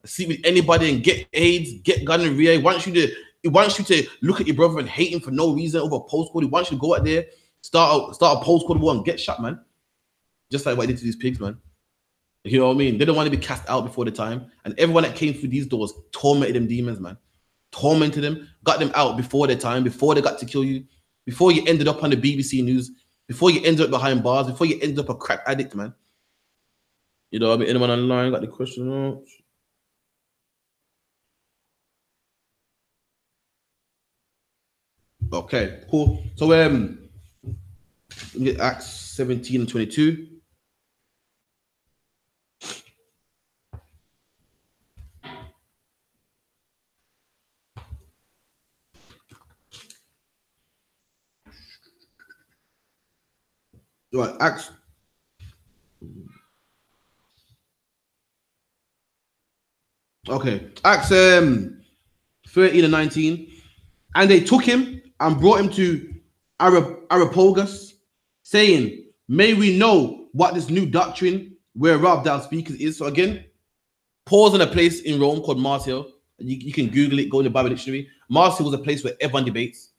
sleep with anybody and get AIDS, get gonorrhea. It wants you to look at your brother and hate him for no reason over a postcode. It wants you to go out there, start a postcode war and get shot, man. Just like what they did to these pigs, man. You know what I mean? They don't want to be cast out before the time. And everyone that came through these doors tormented them demons, man. Tormented them, got them out before their time, before they got to kill you, before you ended up on the BBC News, before you ended up behind bars, before you ended up a crack addict, man. You know what I mean? Anyone online got the question? Okay, cool. So let me get Acts 17 and 22. Right, Acts. Okay, Acts 13 and 19. And they took him and brought him to Areopagus, saying, may we know what this new doctrine whereof thou speakest is. So again, Paul's in a place in Rome called Mars Hill. You can Google it, go in the Bible dictionary. Mars Hill was a place where everyone debates.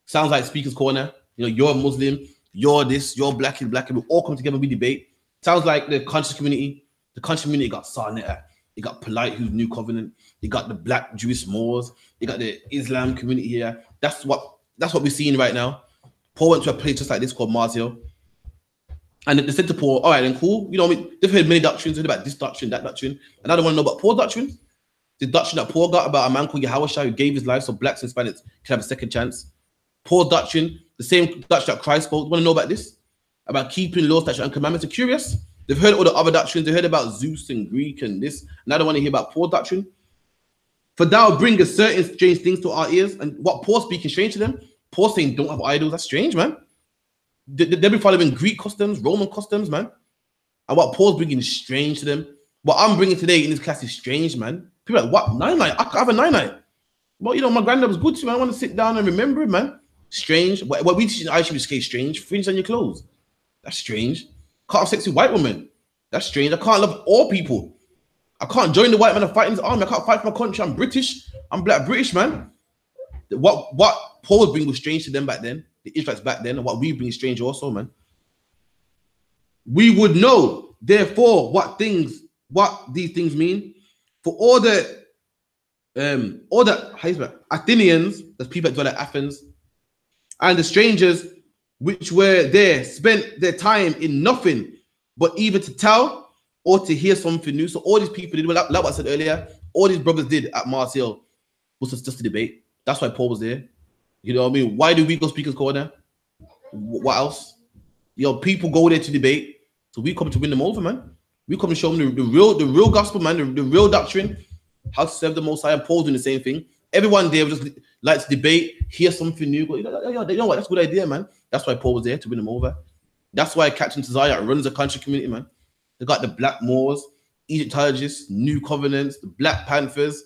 Sounds like Speaker's Corner. You know, you're a Muslim, you're this, you're black, and we all come together, we debate. Sounds like the conscious community. The conscious community got Sarnetta. You got Polite, who's New Covenant. You got the Black Jewish Moors. You got the Islam community here. That's what we're seeing right now. Paul went to a place just like this called Mars Hill. And they said to Paul, all right, then cool. You know, they've heard many doctrines, heard about this doctrine, that doctrine. And I don't want to know about Paul's doctrine. The doctrine that Paul got about a man called Yahushua who gave his life so blacks and Hispanics can have a second chance. Paul's doctrine, the same doctrine that Christ spoke. You want to know about this? About keeping laws, statutes, and commandments. Are curious? They've heard all the other doctrines. They heard about Zeus and Greek and this. Now they want to hear about Paul's doctrine. For thou bringest certain strange things to our ears. And what Paul's speaking strange to them. Paul saying don't have idols. That's strange, man. They've been following Greek customs, Roman customs, man. And what Paul's bringing is strange to them. What I'm bringing today in this class is strange, man. People are like, what? 9-9? I could have a 9-9. Well, you know, my granddad was good to me. I want to sit down and remember it, man. Strange. What we teach in I.S.U.P.K. strange. Fringe on your clothes. That's strange. Can't have sex with white women. That's strange. I can't love all people. I can't join the white man and fight in his army. I can't fight for my country. I'm British. I'm black British, man. What Paul was bringing was strange to them back then. The Israelites back then, and what we bring is strange also, man. We would know, therefore, what these things mean. For all the Athenians, that's people that dwell at Athens, and the strangers which were there spent their time in nothing but either to tell or to hear something new. So all these people did, like what I said earlier, all these brothers did at Mars Hill was just to debate. That's why Paul was there. You know what I mean? Why do we go Speaker's Corner? What else? You know, people go there to debate. So we come to win them over, man. We come to show them the real gospel, man, the real doctrine, how to serve the Most High. And Paul's doing the same thing. Everyone there just likes to debate, hear something new. You know what? That's a good idea, man. That's why Paul was there, to win them over. That's why Captain Tazaya runs the country community, man. They got the Black Moors, Egyptologists, New Covenants, the Black Panthers.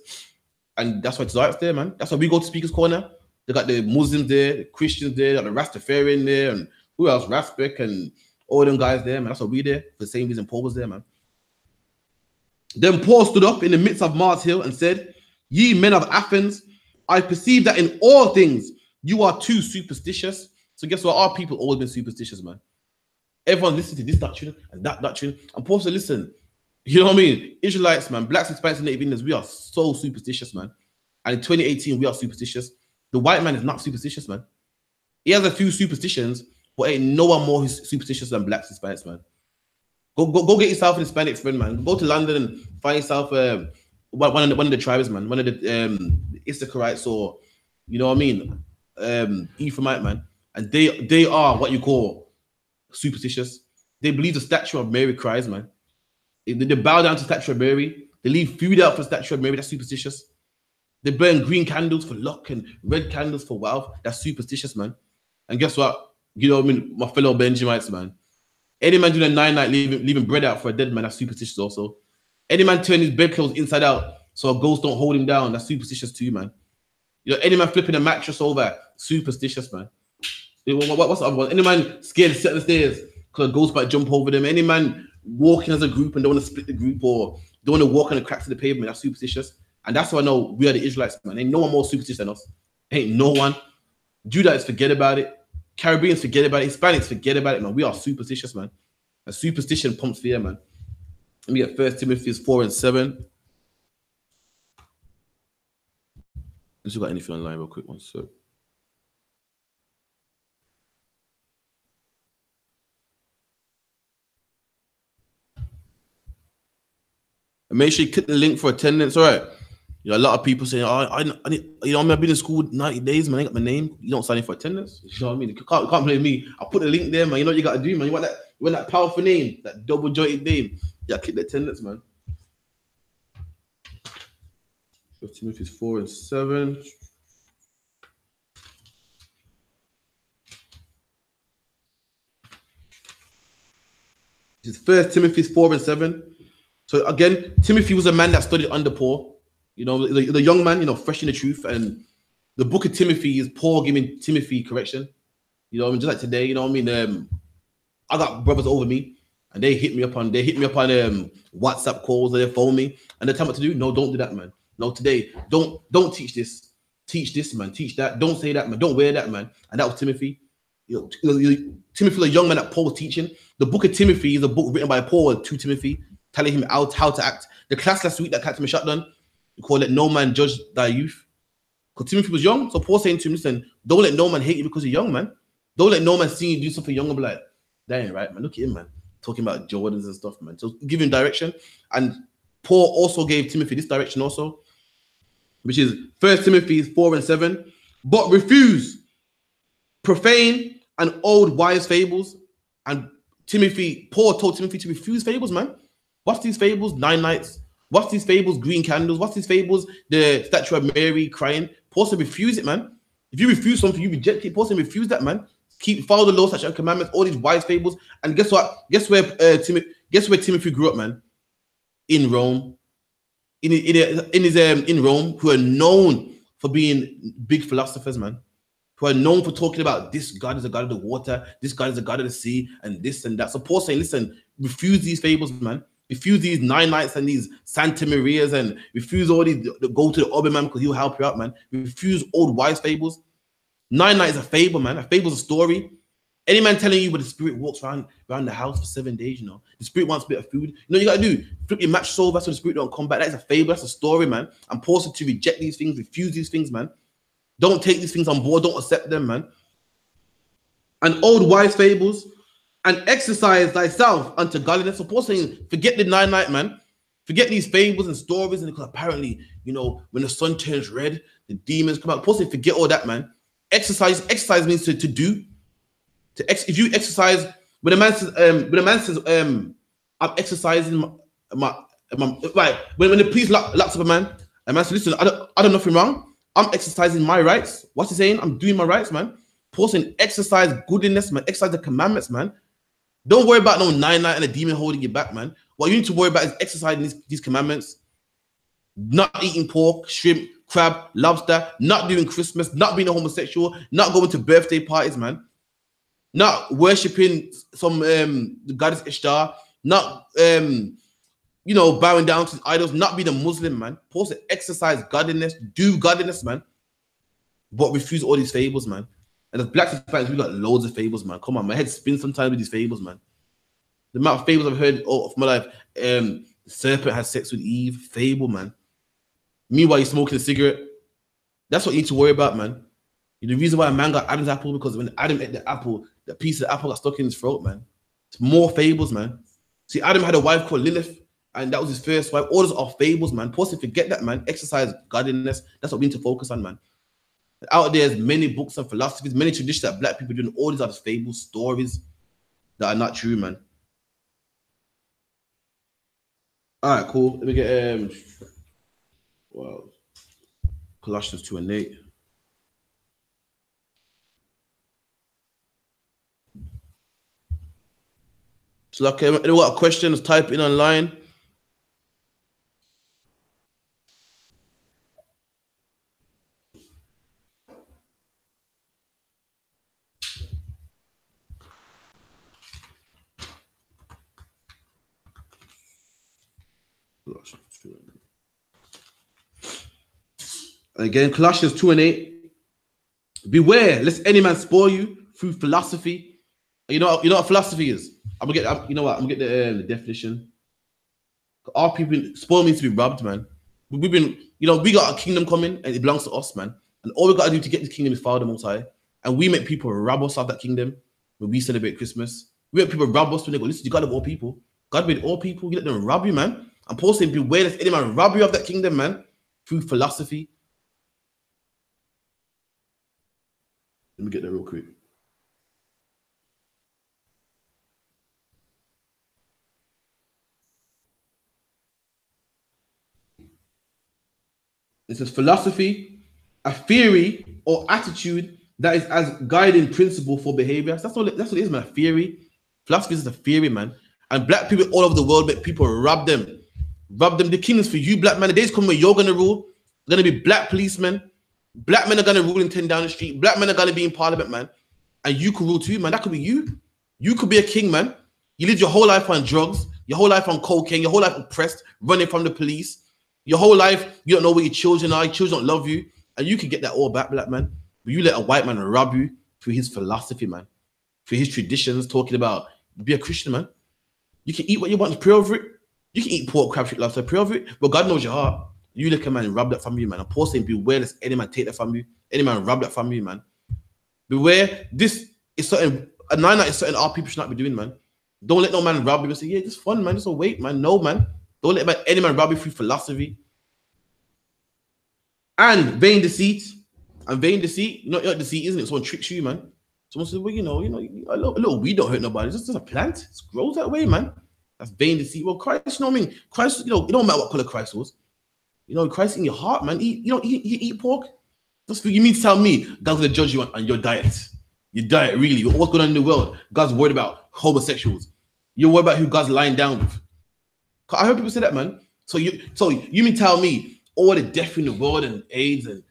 And that's why Tazaya's there, man. That's why we go to Speaker's Corner. They got the Muslims there, the Christians there, got the Rastafarian there, and who else? Raspek and all them guys there, man. That's why we there. For the same reason Paul was there, man. Then Paul stood up in the midst of Mars Hill and said, ye men of Athens, I perceive that in all things you are too superstitious. So guess what? Our people always been superstitious, man. Everyone listens to this doctrine and that doctrine. And Paul said, listen, you know what I mean? Israelites, man, blacks, Hispanics, and Native Indians, we are so superstitious, man. And in 2018, we are superstitious. The white man is not superstitious, man. He has a few superstitions, but ain't no one more superstitious than blacks, Hispanics, man. Go get yourself an Hispanic friend, man. Go to London and find yourself one of the tribes, man. One of the I.S.U.P.K, or you know what I mean, Ephraimite, man. And they are what you call superstitious. They believe the statue of Mary cries, man. They bow down to the statue of Mary. They leave food out for the statue of Mary. That's superstitious. They burn green candles for luck and red candles for wealth. That's superstitious, man. And guess what? You know what I mean? My fellow Benjamites, man. Any man doing a 9-night leaving bread out for a dead man, that's superstitious also. Any man turning his bedclothes inside out so a ghost don't hold him down, that's superstitious too, man. You know, any man flipping a mattress over, superstitious, man. What's the other one? Any man scared to sit on the stairs because a ghost might jump over them. Any man walking as a group and don't want to split the group or don't want to walk on the cracks of the pavement, that's superstitious. And that's how I know we are the Israelites, man. Ain't no one more superstitious than us. Ain't no one. Judahites forget about it. Caribbeans forget about it. Hispanics forget about it, man. We are superstitious, man. And superstition pumps fear, man. Let me get 1 Timothy 4:7. Let's see if I got anything online real quick. One sec. And make sure you click the link for attendance. All right. You know, a lot of people saying, "Oh, I need, you know, I've been in school 90 days, man. I ain't got my name. You don't sign in for attendance." You know what I mean? You can't blame me. I'll put the link there, man. You know what you got to do, man. You want that powerful name, that double jointed name. Yeah, click the attendance, man. 1 Timothy 4:7. This is 1 Timothy 4:7. So again, Timothy was a man that studied under Paul. You know, the young man, you know, fresh in the truth. And the book of Timothy is Paul giving Timothy correction. You know what I mean? Just like today, you know what I mean? I got brothers over me and they hit me up on WhatsApp calls or they phone me and they tell me what to do. No, don't do that, man. No, today, don't teach this. Teach this, man. Teach that. Don't say that, man. Don't wear that, man. And that was Timothy. You know, Timothy, the young man that Paul was teaching. The book of Timothy is a book written by Paul to Timothy. telling him how to act. The class last week that Captain shut down, we call it "No Man Judge Thy Youth." Because Timothy was young, so Paul's saying to him, "Listen, don't let no man hate you because you're young, man. Don't let no man see you do something young and be like, that ain't right, man. Look at him, man. Talking about Jordans and stuff, man. So give him direction." And Paul also gave Timothy this direction also, which is 1 Timothy 4:7. "But refuse profane and old wise fables." And Paul told Timothy to refuse fables, man. What's these fables? 9 nights. What's these fables? Green candles. What's these fables? The statue of Mary crying. Paul said refuse it, man. If you refuse something, you reject it. Paul said refuse that, man. Follow the law, statutes, and commandments, all these wise fables. And guess what? Guess where Timothy grew up, man? In Rome. In Rome, who are known for being big philosophers, man. Who are known for talking about this God is a God of the water, this God is a God of the sea, and this and that. So Paul's saying, listen, refuse these fables, man. Refuse these 9 nights and these Santa Marias, and refuse all these, go to the Obi, man, because he'll help you out, man. Refuse old wise fables. 9 nights is a fable, man. A fable's a story. Any man telling you where the spirit walks around the house for 7 days, you know, the spirit wants a bit of food. You know what you gotta do? Flip your match over so the spirit don't come back. That is a fable, that's a story, man. And Paul said to reject these things, refuse these things, man. Don't take these things on board, don't accept them, man. And old wise fables, and exercise thyself unto godliness. So Paul's saying, forget the 9 night, man. Forget these fables and stories, and because apparently, you know, when the sun turns red, the demons come out. Paul saying, forget all that, man. Exercise means to do. If you exercise, when a man says, I'm exercising my right. When the priest locks up a man says, listen, I don't know nothing wrong. I'm exercising my rights. What's he saying? I'm doing my rights, man. Paul saying, exercise goodliness, man. Exercise the commandments, man. Don't worry about no 9 night and a demon holding you back, man. What you need to worry about is exercising these commandments. Not eating pork, shrimp, crab, lobster, not doing Christmas, not being a homosexual, not going to birthday parties, man. Not worshipping some the goddess Ishtar, not you know, bowing down to idols, not being a Muslim, man. Paul said exercise godliness, do godliness, man. But refuse all these fables, man. And as blacks and Hispanics, we got loads of fables, man. Come on, my head spins sometimes with these fables, man. The amount of fables I've heard of my life. The serpent had sex with Eve, fable, man. Meanwhile, you're smoking a cigarette. That's what you need to worry about, man. The reason why a man got Adam's apple, because when Adam ate the apple, the piece of the apple got stuck in his throat, man. It's more fables, man. See, Adam had a wife called Lilith, and that was his first wife. All those are fables, man. Paul said, forget that, man. Exercise godliness. That's what we need to focus on, man. Out there's many books and philosophies, many traditions that black people doing. All these are just fables, stories that are not true, man. All right, cool. Let me get well, Colossians 2:8. So, okay, anyone got questions? Type in online. Again, Colossians 2:8. Beware, lest any man spoil you through philosophy. You know what philosophy is? I'm gonna get the definition. Our people, spoil means to be robbed, man. We've been, we got a kingdom coming, and it belongs to us, man. And all we gotta do to get this kingdom is follow the Most High. And we make people rob us of that kingdom when we celebrate Christmas. We make people rob us when they go, listen, you God of all people. God made all people. You let them rob you, man. And Paul saying, beware lest any man rob you of that kingdom, man, through philosophy. Let me get that real quick. It says philosophy, a theory or attitude that is as guiding principle for behavior. That's what it is, man. A theory. Philosophy is a theory, man. And black people all over the world make people rob them. Rob them. The kingdom's for you, black man. The days come where you're gonna rule. There's gonna be black policemen. Black men are gonna rule in 10 down the street. Black men are gonna be in parliament, man. And you could rule too, man. That could be you. You could be a king, man. You lived your whole life on drugs, your whole life on cocaine, your whole life oppressed, running from the police. Your whole life, you don't know where your children are. Your children don't love you. And you can get that all back, black man. But you let a white man rob you through his philosophy, man. Through his traditions, talking about, be a Christian, man. You can eat what you want and pray over it. You can eat pork, crab, shit, lobster, pray of it, but God knows your heart. You look at man and rob that from you, man. And Paul saying, beware lest any man take that from you, any man rob that from you, man. Beware, this is something, a 9 is something our people should not be doing, man. Don't let no man rob you and say, yeah, it's fun, man. It's a wait, man. No, man. Don't let any man rob you through philosophy. And vain deceit. And vain deceit, not deceit, isn't it? Someone tricks you, man. Someone says, well, a little weed don't hurt nobody. It's just a plant. It grows that way, man. That's vain deceit. Well, Christ, you know what I mean? Christ, it don't matter what color Christ was. Christ in your heart, man. You eat pork. You mean to tell me God's gonna judge you on your diet? Your diet, really? What's going on in the world? God's worried about homosexuals. You're worried about who God's lying down with. I heard people say that, man. So you mean tell me all the death in the world and AIDS and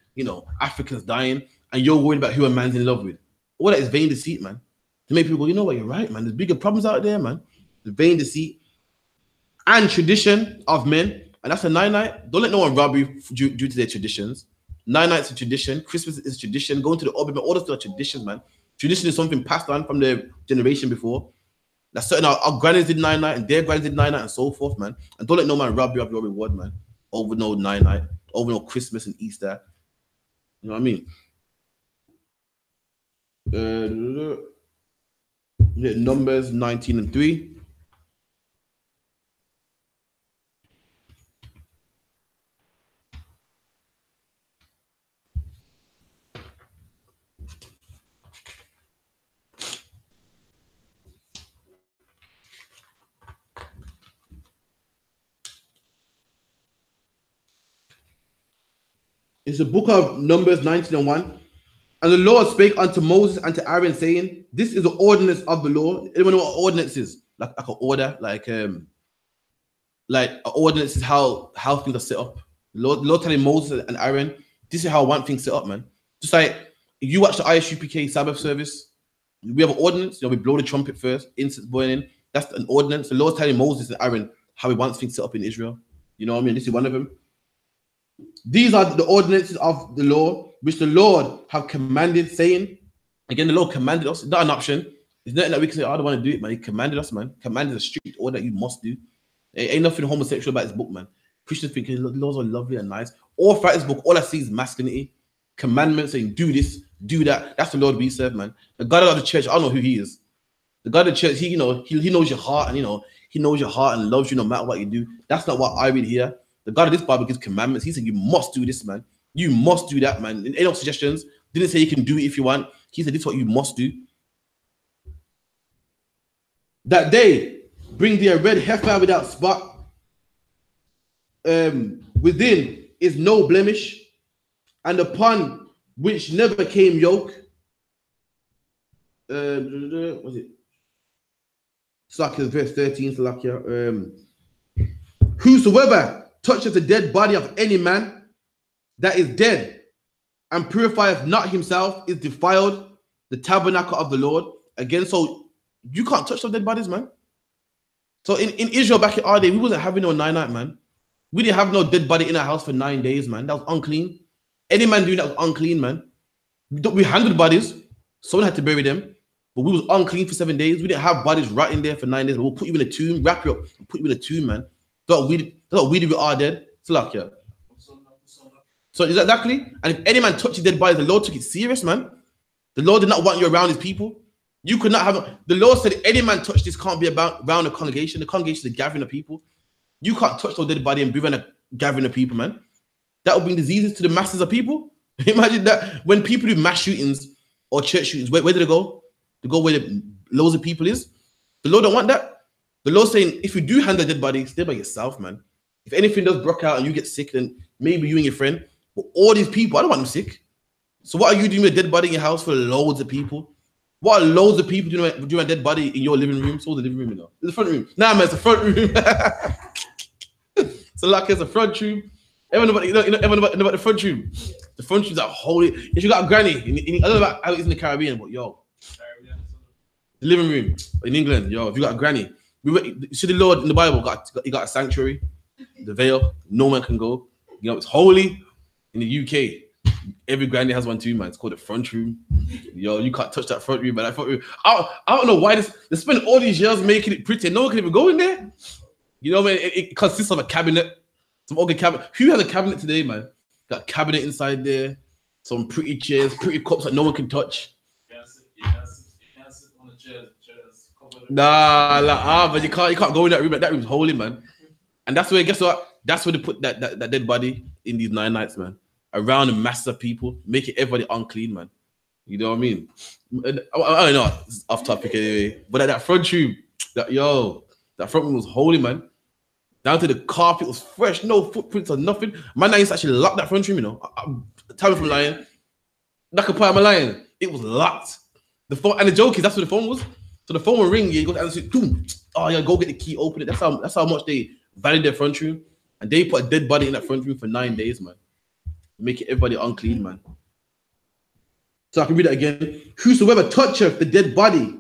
Africans dying, and you're worried about who a man's in love with? All that is vain deceit, man. To make people go, you know what, you're right, man. There's bigger problems out there, man. The vain deceit and tradition of men, and that's a 9. Don't let no one rob you due to their traditions. 9 is a tradition. Christmas is tradition. Going to the orbit, all those are traditions, man. Tradition is something passed on from the generation before. That's certain our grannies did 9 and their grannies did 9 and so forth, man. And don't let no man rob you of your reward, man. Over no 9, over no Christmas and Easter. You know what I mean? Numbers 19:3. It's the book of Numbers 19:1. And the Lord spake unto Moses and to Aaron, saying, this is the ordinance of the Lord. Anyone know what ordinance is? Like an order, like an ordinance is how things are set up. Lord telling Moses and Aaron, this is how I want things set up, man. Just like if you watch the I.S.U.P.K Sabbath service, we have an ordinance. We blow the trumpet first, incense boiling. That's an ordinance. The Lord's telling Moses and Aaron how he wants things set up in Israel. You know what I mean? This is one of them. These are the ordinances of the law, which the Lord have commanded, saying, again, the Lord commanded us. It's not an option. It's nothing that we can say, I don't want to do it, man. He commanded us, man. Commanded a strict order that you must do. There ain't nothing homosexual about this book, man. Christians think the laws are lovely and nice. All throughout this book, all I see is masculinity. Commandments saying, do this, do that. That's the Lord we serve, man. The God of the church, I don't know who he is. The God of the church, he knows your heart, and he knows your heart and loves you no matter what you do. That's not what I read here. The God of this Bible gives commandments. He said, you must do this, man. You must do that, man. Ain't no suggestions. Didn't say you can do it if you want. He said, this is what you must do. That day, bring their red heifer without spot. Within is no blemish, and upon which never came yoke. Was it? Slakia, verse 13, Slakia. Whosoever toucheth the dead body of any man that is dead and purifieth not himself is defiled the tabernacle of the Lord. Again, so you can't touch those dead bodies, man. So in Israel back in our day, we wasn't having no 9 man. We didn't have no dead body in our house for 9 days, man. That was unclean. Any man doing that was unclean, man. We handled bodies. Someone had to bury them. But we was unclean for 7 days. We didn't have bodies rotting there for 9 days. We'll put you in a tomb, wrap you up, and put you in a tomb, man. That's what we do with our dead. It's like, yeah. So exactly. And if any man touches dead bodies, the Lord took it serious, man. The Lord did not want you around his people. You could not have. The Lord said, if any man touch this, can't be around the congregation. The congregation is a gathering of people. You can't touch no dead body and be around a gathering of people, man. That will bring diseases to the masses of people. Imagine that when people do mass shootings or church shootings, where do they go? They go where the loads of people is. The Lord don't want that. The Lord's saying, if you do handle a dead body, stay by yourself, man. If anything does break out and you get sick, then maybe you and your friend. But all these people, I don't want them sick. So what are you doing with a dead body in your house for loads of people? What are loads of people doing a dead body in your living room? So the living room, It's the front room. Nah, man, it's the front room. So like it's a front room. Everyone about the front room. The front room's are holy. If you got a granny, I don't know about how it's in the Caribbean, but yo, the living room in England, yo, if you got a granny, you see the Lord in the Bible he got a sanctuary, the veil, no man can go. It's holy. In the UK, every granny has one too, man. It's called the front room. Yo, you can't touch that front room, man. That front room. I don't know why they spend all these years making it pretty. No one can even go in there. You know, man, it consists of a cabinet, some ugly cabinet. Who has a cabinet today, man? Got a cabinet inside there, some pretty chairs, pretty cups that no one can touch. You can't sit on the chairs covered. But you can't go in that room. That room's holy, man. And that's where, guess what? That's where they put that dead body in these 9 nights, man. Around a mass of people, making everybody unclean, man. You know what I mean? I don't know, it's off topic anyway. But that front room, that front room was holy, man. Down to the carpet was fresh, no footprints or nothing. Man, I used to actually lock that front room, you know. Tell me from lying. Like a part of my lying. It was locked. The phone, and the joke is that's what the phone was. So the phone will ring, you go to answer it, boom. Oh yeah, go get the key, open it. That's how much they value their front room. And they put a dead body in that front room for 9 days, man. Making everybody unclean, man. So I can read it again. Whosoever toucheth the dead body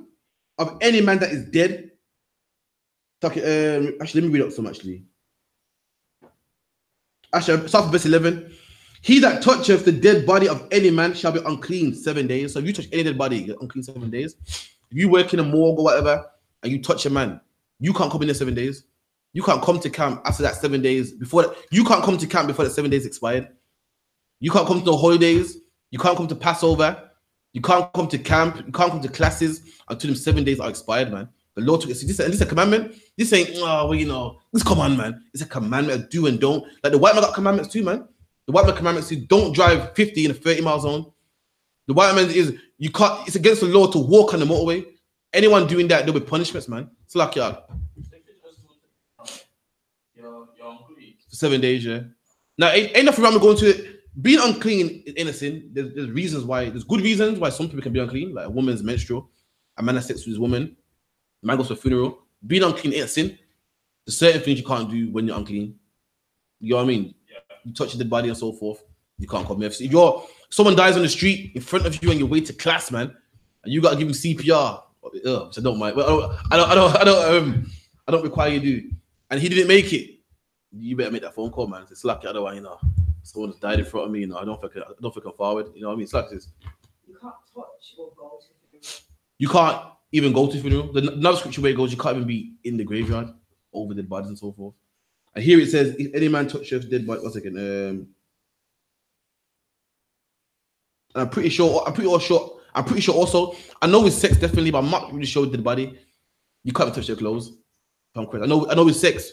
of any man that is dead. Actually, let me read up some actually. Actually, start from verse 11. He that toucheth the dead body of any man shall be unclean 7 days. So if you touch any dead body, you're unclean 7 days. If you work in a morgue or whatever, and you touch a man, you can't come in there 7 days. You can't come to camp after that 7 days. You can't come to camp before the 7 days expired. You can't come to the holidays. You can't come to Passover. You can't come to camp. You can't come to classes until them 7 days are expired, man. The Lord took it. This is a commandment. This ain't, this command, man. It's a commandment of do and don't. Like the white man got commandments too, man. The white man commandments too. Don't drive 50 in a 30-mile zone. The white man is, you can't, it's against the law to walk on the motorway. Anyone doing that, there'll be punishments, man. It's like, you're unclean. For 7 days, yeah. Now, ain't nothing wrong with going to it. Being unclean is innocent. There's reasons why. There's good reasons why some people can be unclean, like a woman's menstrual. A man has sex with his woman. A man goes to a funeral. Being unclean ain't a sin. There's certain things you can't do when you're unclean. You know what I mean? Yeah. You touch the dead body and so forth. You can't come here. If someone dies on the street in front of you on your way to class, man, and you gotta give him CPR, which I don't mind. But I don't require you to do. And he didn't make it. You better make that phone call, man. It's lucky. Otherwise, someone's died in front of me. I don't think I'm forward. You know what I mean? It's like this. You can't touch or go to the funeral. You can't even go to the funeral. Another scripture where it goes, you can't even be in the graveyard over dead bodies and so forth. And here it says, if any man touches dead body, 1 second. I'm pretty sure also, I know with sex definitely, but I'm not really sure with dead body. You can't touch their clothes. If I'm correct. I know with sex,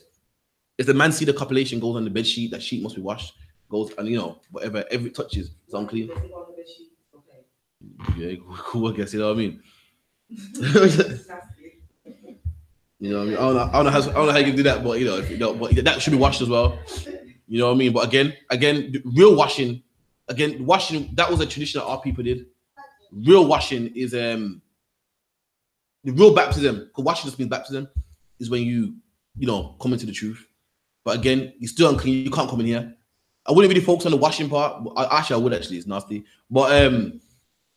if the man see the copulation goes on the bed sheet, that sheet must be washed. Goes and whatever every touches is unclean. Yeah, cool. I guess you know what I mean. You know what I mean. I don't know how you can do that, but but that should be washed as well. You know what I mean. But again, real washing. Again, washing, that was a tradition that our people did. Real washing is the real baptism. Because washing just means baptism is when you come into the truth. But again, you're still unclean. You can't come in here. I wouldn't really focus on the washing part. Actually, I would actually. It's nasty. But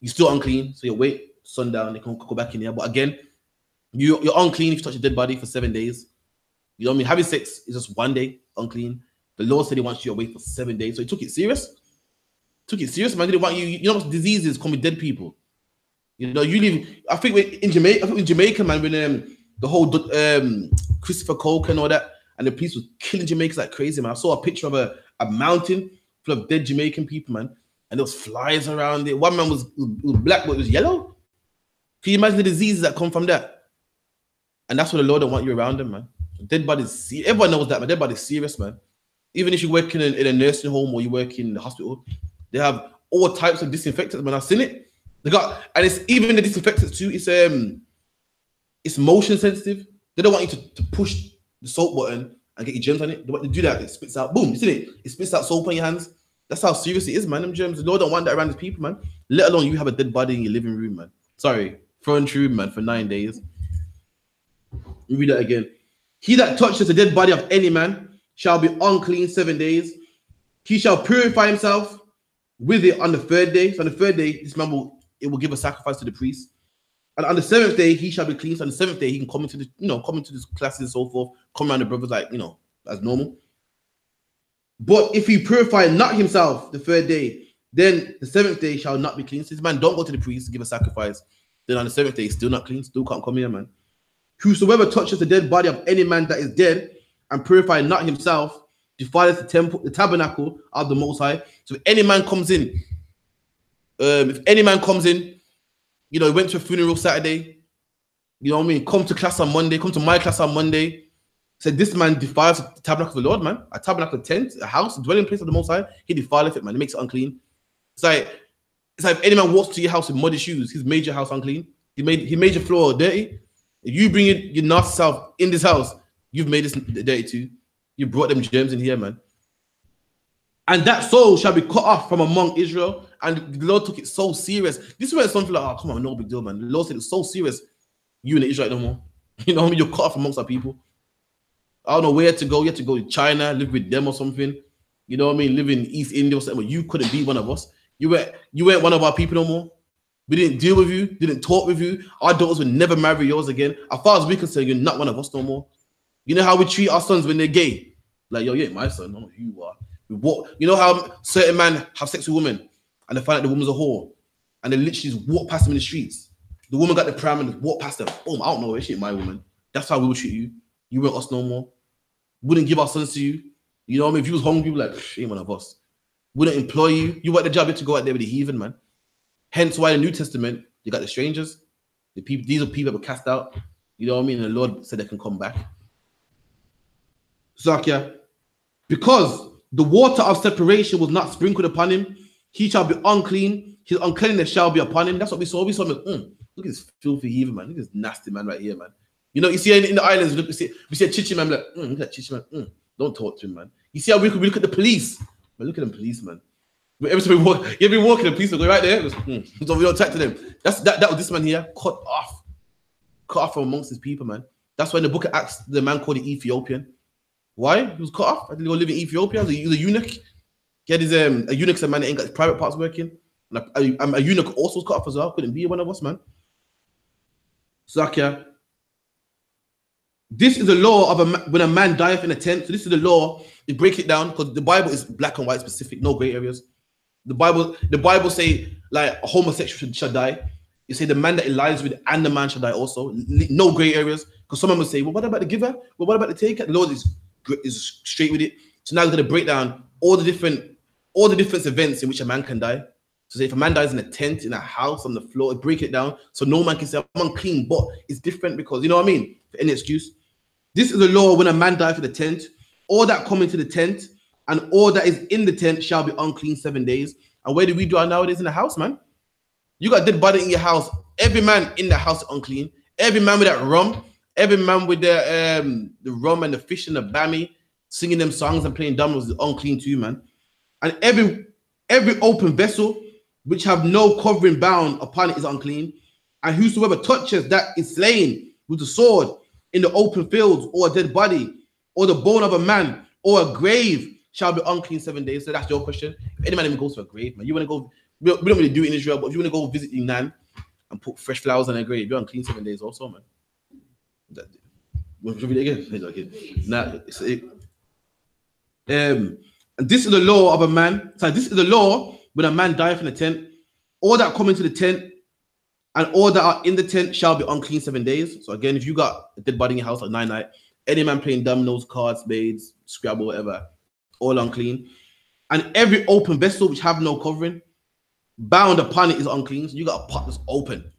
you're still unclean. So you wait sundown. They can go back in here. But again, you're unclean if you touch a dead body for 7 days. You know what I mean? Having sex is just 1 day unclean. The Lord said he wants you away for 7 days. So he took it serious. Man. He didn't want you. You know what diseases come with dead people. You live. I think in Jamaica, man, when the whole Christopher Coke and all that, and the police was killing Jamaicans like crazy, man. I saw a picture of a mountain full of dead Jamaican people, man, and there was flies around it. One man was black, but it was yellow. Can you imagine the diseases that come from that? And that's what the Lord don't want you around them, man. Dead bodies. Everyone knows that, man. Dead bodies serious, man. Even if you work in a nursing home or you work in the hospital, they have all types of disinfectants, man. I've seen it. They got, and it's even the disinfectants too. It's motion sensitive. They don't want you to push the soap button and get your germs on it. They want you to do that. It spits out, boom. You see it? It spits out soap on your hands. That's how serious it is, man. Them germs. The Lord don't want that around his people, man. Let alone you have a dead body in your living room, man. Sorry, front room, man, for 9 days. Read that again. He that touches the dead body of any man shall be unclean 7 days. He shall purify himself with it on the 3rd day. So on the 3rd day, this man will give a sacrifice to the priest. And on the 7th day, he shall be clean. So on the 7th day, he can come into the classes and so forth, come around the brothers like, as normal. But if he purify not himself the 3rd day, then the 7th day shall not be clean. So this man don't go to the priest to give a sacrifice. Then on the 7th day, he's still not clean, still can't come here, man. Whosoever touches the dead body of any man that is dead, and purify not himself, defileth the temple, the tabernacle of the Most High. So if any man comes in, you know, he went to a funeral Saturday, you know what I mean? Come to class on Monday, come to my class on Monday. Said this man defiles the tabernacle of the Lord, man. A tabernacle, a tent, a house, a dwelling place of the Most High. He defileth it, man. He makes it unclean. It's like if any man walks to your house with muddy shoes, he's made your house unclean. He made your floor dirty. If you bring your nasty self in this house, you've made this dirty too. You brought them germs in here, man. And that soul shall be cut off from among Israel. And the Lord took it so serious. This is where it's something like, oh, come on, no big deal, man. The Lord said it's so serious. You and the Israelite no more. You know what I mean? You're cut off amongst our people. I don't know where to go. You have to go to China, live with them or something. You know what I mean? Live in East India or something. But you couldn't be one of us. You weren't one of our people no more. We didn't deal with you, didn't talk with you. Our daughters would never marry yours again. As far as we're concerned, you're not one of us no more. You know how we treat our sons when they're gay? Like, yo, you ain't my son. I don't know who you are. You know how certain men have sex with women and they find out the woman's a whore and they literally just walk past them in the streets. The woman got the pram and just walk past them. Boom, I don't know, she ain't my woman. That's how we would treat you. You weren't us no more. Wouldn't give our sons to you. You know what I mean? If you was hungry, like, she ain't one of us. Wouldn't employ you. You work the job, you have to go out there with the heathen, man. Hence why in the New Testament, you got the strangers. The people, these are people that were cast out. You know what I mean? And the Lord said they can come back. Zakia, because the water of separation was not sprinkled upon him, he shall be unclean. His uncleanness shall be upon him. That's what we saw. We saw him. Look at this filthy heathen, man. Look at this nasty man right here, man. You know, you see in the islands, look, we see a chichi man, like, look at that chichi man. Don't talk to him, man. You see how we look at the police. Man, look at them police, man. Every time we walk, you've been walking, the police will go right there. So we don't talk to them. That was this man here, cut off from amongst his people, man. That's why in the book of Acts, the man called the Ethiopian. Why? He was cut off. I think he was living in Ethiopia. He was a eunuch. He had his a eunuch's a man that ain't got his private parts working. And a eunuch also was cut off as well. Couldn't be one of us, man. Zakia. This is the law of when a man dieth in a tent. So this is the law. You break it down because the Bible is black and white specific, no gray areas. The Bible say like a homosexual shall die. You say the man that he lies with and the man shall die also. No gray areas. Because someone will say, well, what about the giver? Well, what about the taker? The Lord is straight with it. So now we're going to break down all the different events in which a man can die. So say if a man dies in a tent, in a house, on the floor, break it down so no man can say I'm unclean, but it's different because you know what I mean? For any excuse. This is the law when a man dies for the tent, all that come into the tent and all that is in the tent shall be unclean 7 days. And where do we do it nowadays? In the house, man. You got dead body in your house. Every man in the house is unclean. Every man with that rum, every man with the rum and the fish and the bammy, singing them songs and playing dominoes is unclean too, man. And every open vessel which have no covering bound upon it is unclean. And whosoever touches that is slain with the sword in the open fields, or a dead body, or the bone of a man, or a grave shall be unclean 7 days. So that's your question. If any man even goes to a grave, man, you want to go, we don't really do it in Israel, but if you want to go visit your nan and put fresh flowers on a grave, you're unclean 7 days also, man. Want to read it again? And this is the law of a man. So this is the law when a man dieth in a tent. All that come into the tent and all that are in the tent shall be unclean 7 days. So again, if you got a dead body in your house at night, any man playing dominoes, cards, spades, Scrabble, whatever, all unclean. And every open vessel which have no covering, bound upon it is unclean. So you got a pot that's open.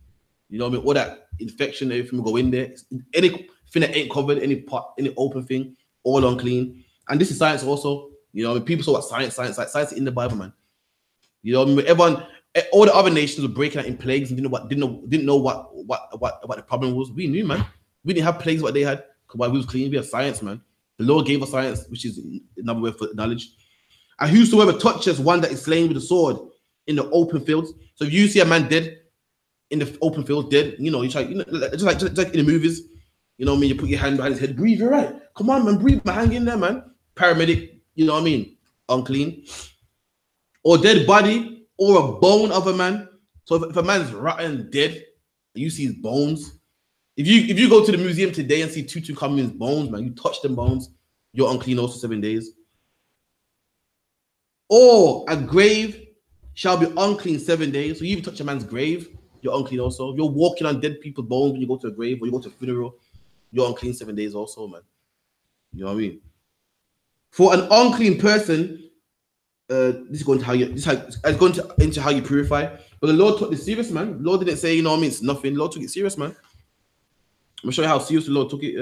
You know what I mean? All that infection, everything will go in there. Anything that ain't covered, any pot, any open thing, all unclean. And this is science also. You know what I mean? People say what science is in the Bible, man. You know what I mean? Everyone, all the other nations were breaking out in plagues and didn't know what the problem was. We knew, man. We didn't have plagues what they had because why we was clean. We have science, man. The Lord gave us science, which is another word for knowledge. And whosoever touches one that is slain with a sword in the open fields. So if you see a man dead in the open fields, dead, you know, you try, you know, just like in the movies, you know what I mean? You put your hand behind his head, breathe, you're right. Come on, man, breathe, man, hang in there, man. Paramedic, you know what I mean? Unclean. Or dead body, or a bone of a man. So if a man's rotten dead, you see his bones. If you go to the museum today and see Tutankhamun's bones, man, you touch them bones, you're unclean also 7 days. Or a grave shall be unclean 7 days. So you even touch a man's grave, you're unclean also. If you're walking on dead people's bones when you go to a grave or you go to a funeral, you're unclean 7 days also, man. You know what I mean? For an unclean person, this is going to how you into how you purify. But the Lord took this serious, man. The Lord didn't say, you know what I mean, it's nothing. The Lord took it serious, man. I'm gonna show you how serious the Lord took it.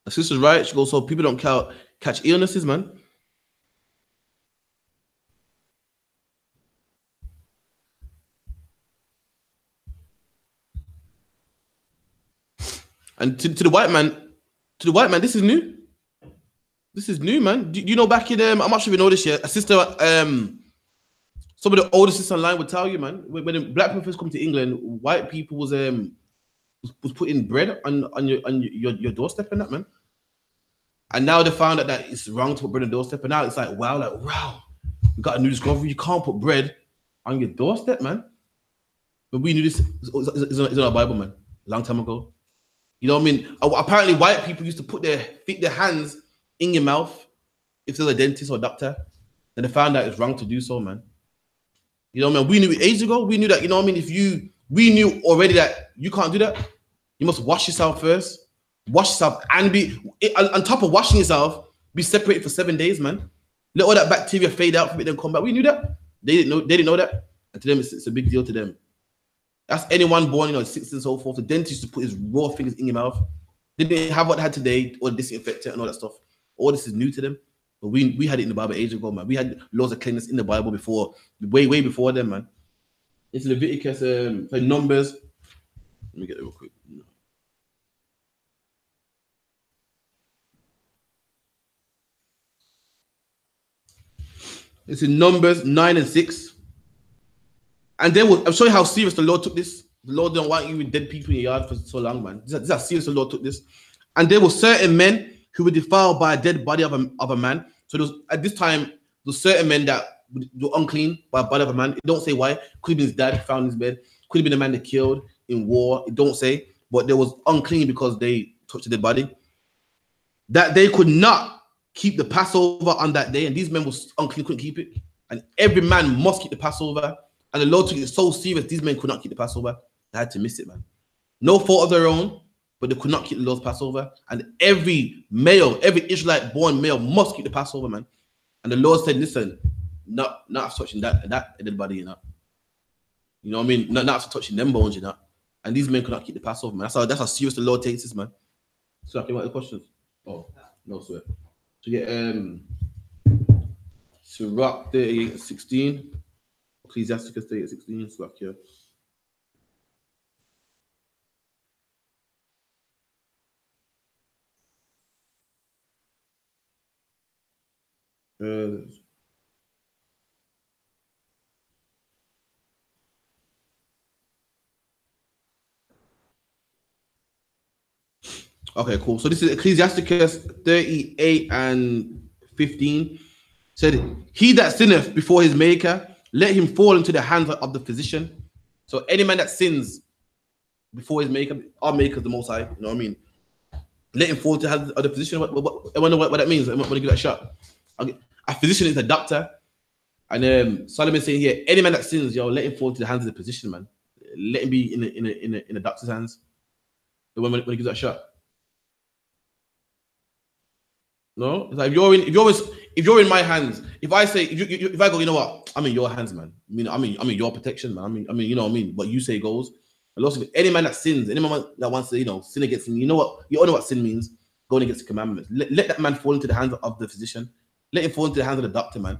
The sister's right. She goes, so people don't catch illnesses, man. And to the white man, this is new. This is new, man. Do you know back in I'm not sure if you know this yet. A sister, some of the older sisters online would tell you, man, when the black people first come to England, white people was putting bread on your doorstep and that, man. And now they found out that it's wrong to put bread on the doorstep, and now it's like wow, we got a new discovery. You can't put bread on your doorstep, man. But we knew this is in our Bible, man, a long time ago. You know what I mean? Apparently, white people used to put their hands in your mouth if they're a dentist or a doctor. And they found out it's wrong to do so, man. You know what I mean? We knew ages ago. We knew that, you know what I mean? We knew already that you can't do that. You must wash yourself first. Wash yourself and be, on top of washing yourself, be separated for 7 days, man. Let all that bacteria fade out from it, then come back. We knew that. They didn't know that. And to them, it's a big deal to them. That's anyone born, you know, 6 and so forth. The dentist used to put his raw fingers in your mouth. They didn't have what they had today, or disinfectant and all that stuff. All this is new to them. But we had it in the Bible ages ago, man. We had laws of cleanliness in the Bible before, way before them, man. It's Leviticus, Numbers. Let me get it real quick. It's in Numbers 9 and 6. And then I'll show you how serious the Lord took this. The Lord don't want you with dead people in your yard for so long, man. This is how serious the Lord took this. And there were certain men who were defiled by a dead body of a man. So there was, at this time, there were certain men that were unclean by a body of a man. It don't say why. Could have been his dad found in his bed. Could have been a man they killed in war. It don't say. But they was unclean because they touched a dead body. That they could not keep the Passover on that day. And these men were unclean, couldn't keep it. And every man must keep the Passover. And the Lord took it so serious, these men could not keep the Passover. They had to miss it, man. No fault of their own, but they could not keep the Lord's Passover. And every male, every Israelite born male must keep the Passover, man. And the Lord said, listen, not touching that dead body, you know. You know what I mean? Not touching them bones, you know. And these men could not keep the Passover, man. That's how serious the Lord takes this, man. So, okay, what are the questions? Oh, no, swear. So, get Sirach 38:16. Ecclesiasticus 38:16. So, like here. Okay, cool. So this is Ecclesiasticus 38:15. Said, he that sinneth before his maker, let him fall into the hands of the physician. So any man that sins before his maker, our maker is the Most High, you know what I mean? Let him fall into the hands of the physician. I wonder what that means. I'm going to give that a shot. Okay. A physician is a doctor. And Solomon saying here, any man that sins, yo, let him fall into the hands of the physician, man. Let him be in a doctor's hands. The one when he gives that a shot. No, it's like if you're in my hands, if I say if I go, you know what, I'm in your hands, man. I'm in your protection, man. I mean, you know what I mean. What you say goes. And also, any man that sins, any man that wants to, you know, sin against him, you know what, you all know what sin means. Going against the commandments. Let that man fall into the hands of the physician. Let him fall into the hands of the doctor, man.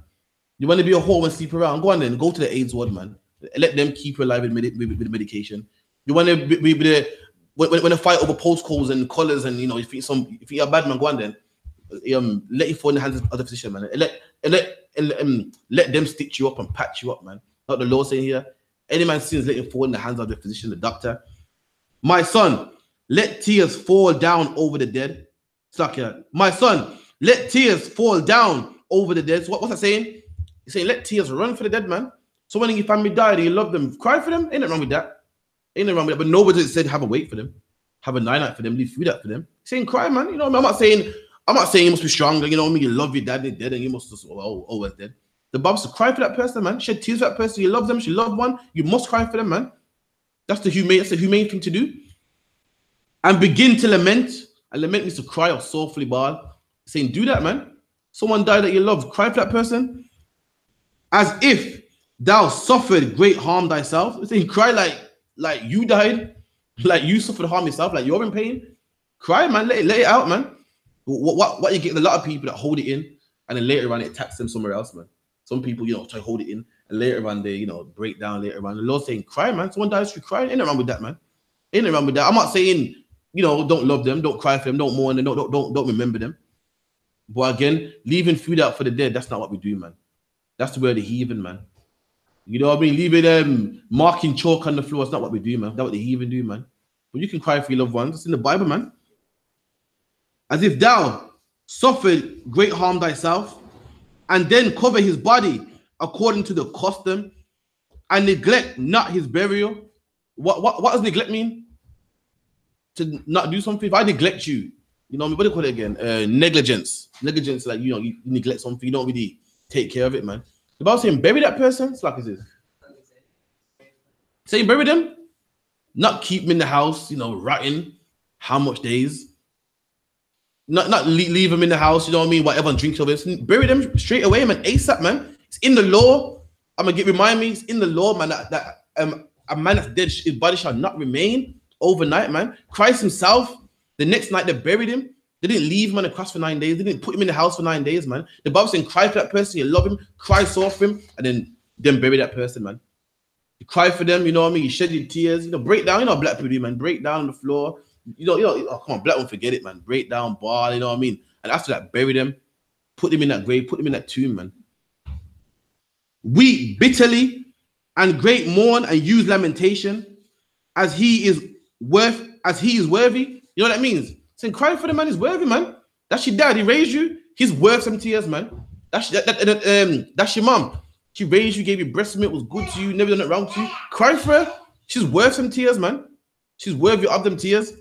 You want to be a whore and sleep around? Go on then. Go to the AIDS ward, man. Let them keep you alive with the medication. You want to be the when a fight over postcodes and colors and, you know, if you're a bad man, go on then. Let you fall in the hands of the physician, man. Let them stitch you up and patch you up, man. Not the law saying here. Any man sins, let him fall in the hands of the physician, the doctor. My son, let tears fall down over the dead. It's like, my son, let tears fall down over the dead. So what's that saying? He's saying, let tears run for the dead, man. So when your family died and you love them, cry for them. Ain't nothing wrong with that. Ain't nothing wrong with that. But nobody said have a wait for them. Have a night for them. Leave food out for them. He's saying cry, man. You know, I'm not saying you must be stronger. You know what I mean? You love your dad, they're dead, and you must just always dead. The Bible says cry for that person, man. Shed tears for that person. You love them. She loved one. You must cry for them, man. That's the humane thing to do. And begin to lament. And lament means to cry or soulfully bawl. Saying, do that, man. Someone died that you love. Cry for that person. As if thou suffered great harm thyself. It's saying, cry like you died. Like you suffered harm yourself. Like you're in pain. Cry, man. Let it out, man. What you get a lot of people that hold it in. And then later on, it attacks them somewhere else, man. Some people, try to hold it in. And later on, they, break down later on. The Lord's saying, cry, man. Someone dies, you cry. Ain't nothing wrong with that, man. Ain't nothing wrong with that. I'm not saying, don't love them, don't cry for them, don't mourn them, don't remember them. But again, leaving food out for the dead, that's not what we do, man. That's the way of the heathen, man. You know what I mean? Leaving marking chalk on the floor, that's not what we do, man. That's what the heathen do, man. But you can cry for your loved ones. It's in the Bible, man. As if thou suffered great harm thyself, and then cover his body according to the custom, and neglect not his burial. What does neglect mean? To not do something. If I neglect you, what do you call it again? Negligence. Negligence, like you neglect something, you don't really take care of it, man. The Bible saying bury that person. It's like this. Say bury them, not keep them in the house, rotting. How much days? Not leave them in the house, whatever, and drink of it. Bury them straight away, man. ASAP, man. It's in the law. Remind me, it's in the law, man, that a man that's dead, his body shall not remain overnight, man. Christ himself, the next night they buried him. They didn't leave him on the cross for 9 days. They didn't put him in the house for 9 days, man. The Bible saying cry for that person, you love him, cry sore for him, and then bury that person, man. You cry for them, you shed your tears, break down, black people do, man. Break down on the floor. Oh, come on, black one, forget it, man. Break down, bawl, And after that, bury them, put them in that grave, put them in that tomb, man. Weep bitterly and great mourn and use lamentation as he is worthy. You know what that means? Saying cry for the man is worthy, man. That's your dad. He raised you. He's worth some tears, man. That's your mom. She raised you, gave you breast milk, was good to you, never done it wrong to you. Cry for her. She's worth some tears, man. She's worthy of them tears.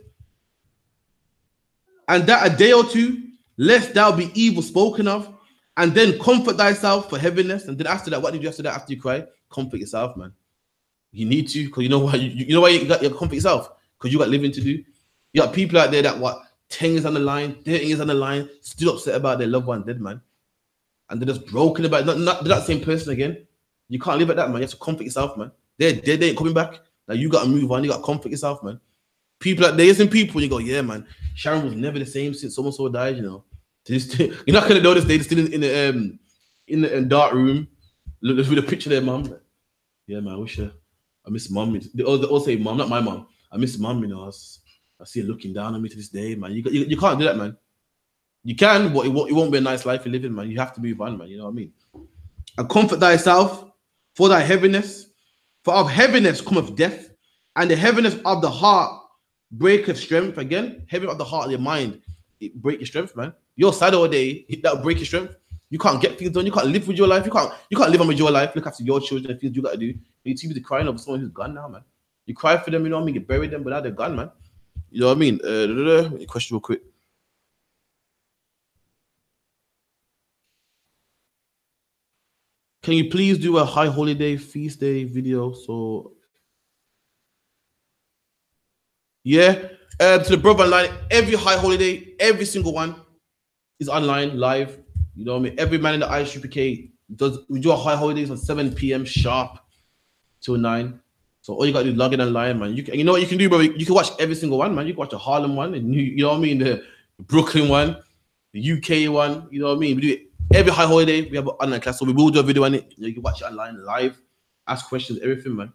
And that a day or two, lest thou be evil spoken of, and then comfort thyself for heaviness. And then after that, what did you after that? After you cry, comfort yourself, man. You need to, because you know why you got your comfort yourself, because you got living to do. You got people out there that 10 years on the line, 30 years on the line, still upset about their loved one dead, man. And they're just broken about it. They're not the same person again. You can't live like that, man. You have to comfort yourself, man. They're dead, they ain't coming back. Now you got to move on. You got to comfort yourself, man. People like there's some people you go, yeah, man. Sharon was never the same since so and so died. You're not gonna notice they're still in the dark room, look with a picture of their mom. Yeah, man. I miss mom. They all say mom, not my mom. I miss mom. I see her looking down on me to this day, man. You can't do that, man. You can, but it won't be a nice life you're living, man. You have to move on, man. You know what I mean? And comfort thyself for thy heaviness, for of heaviness cometh death, and the heaviness of the heart breaketh strength. Again, heaviness of the heart of your mind, it break your strength, man. You're sad all day, that'll break your strength. You can't get things done. You can't live with your life. You can't live on with your life. Look after your children. The things you got to do. You're too busy crying over someone who's gone now, man. You cry for them, you know what I mean? You bury them, but now they're gone, man. You know what I mean? Question real quick. Can you please do a high holiday feast day video? So, yeah. To the brother online, every high holiday, every single one is online, live. You know what I mean? Every man in the I.S.U.P.K. we do our high holidays on 7 p.m. sharp till 9. So all you gotta do is log in online, man. You know what you can do, bro? You can watch every single one, man. You can watch the Harlem one, and you know what I mean, the Brooklyn one, the UK one. You know what I mean? We do it every high holiday. We have an online class, so we will do a video on it. You can watch it online, live, ask questions, everything, man.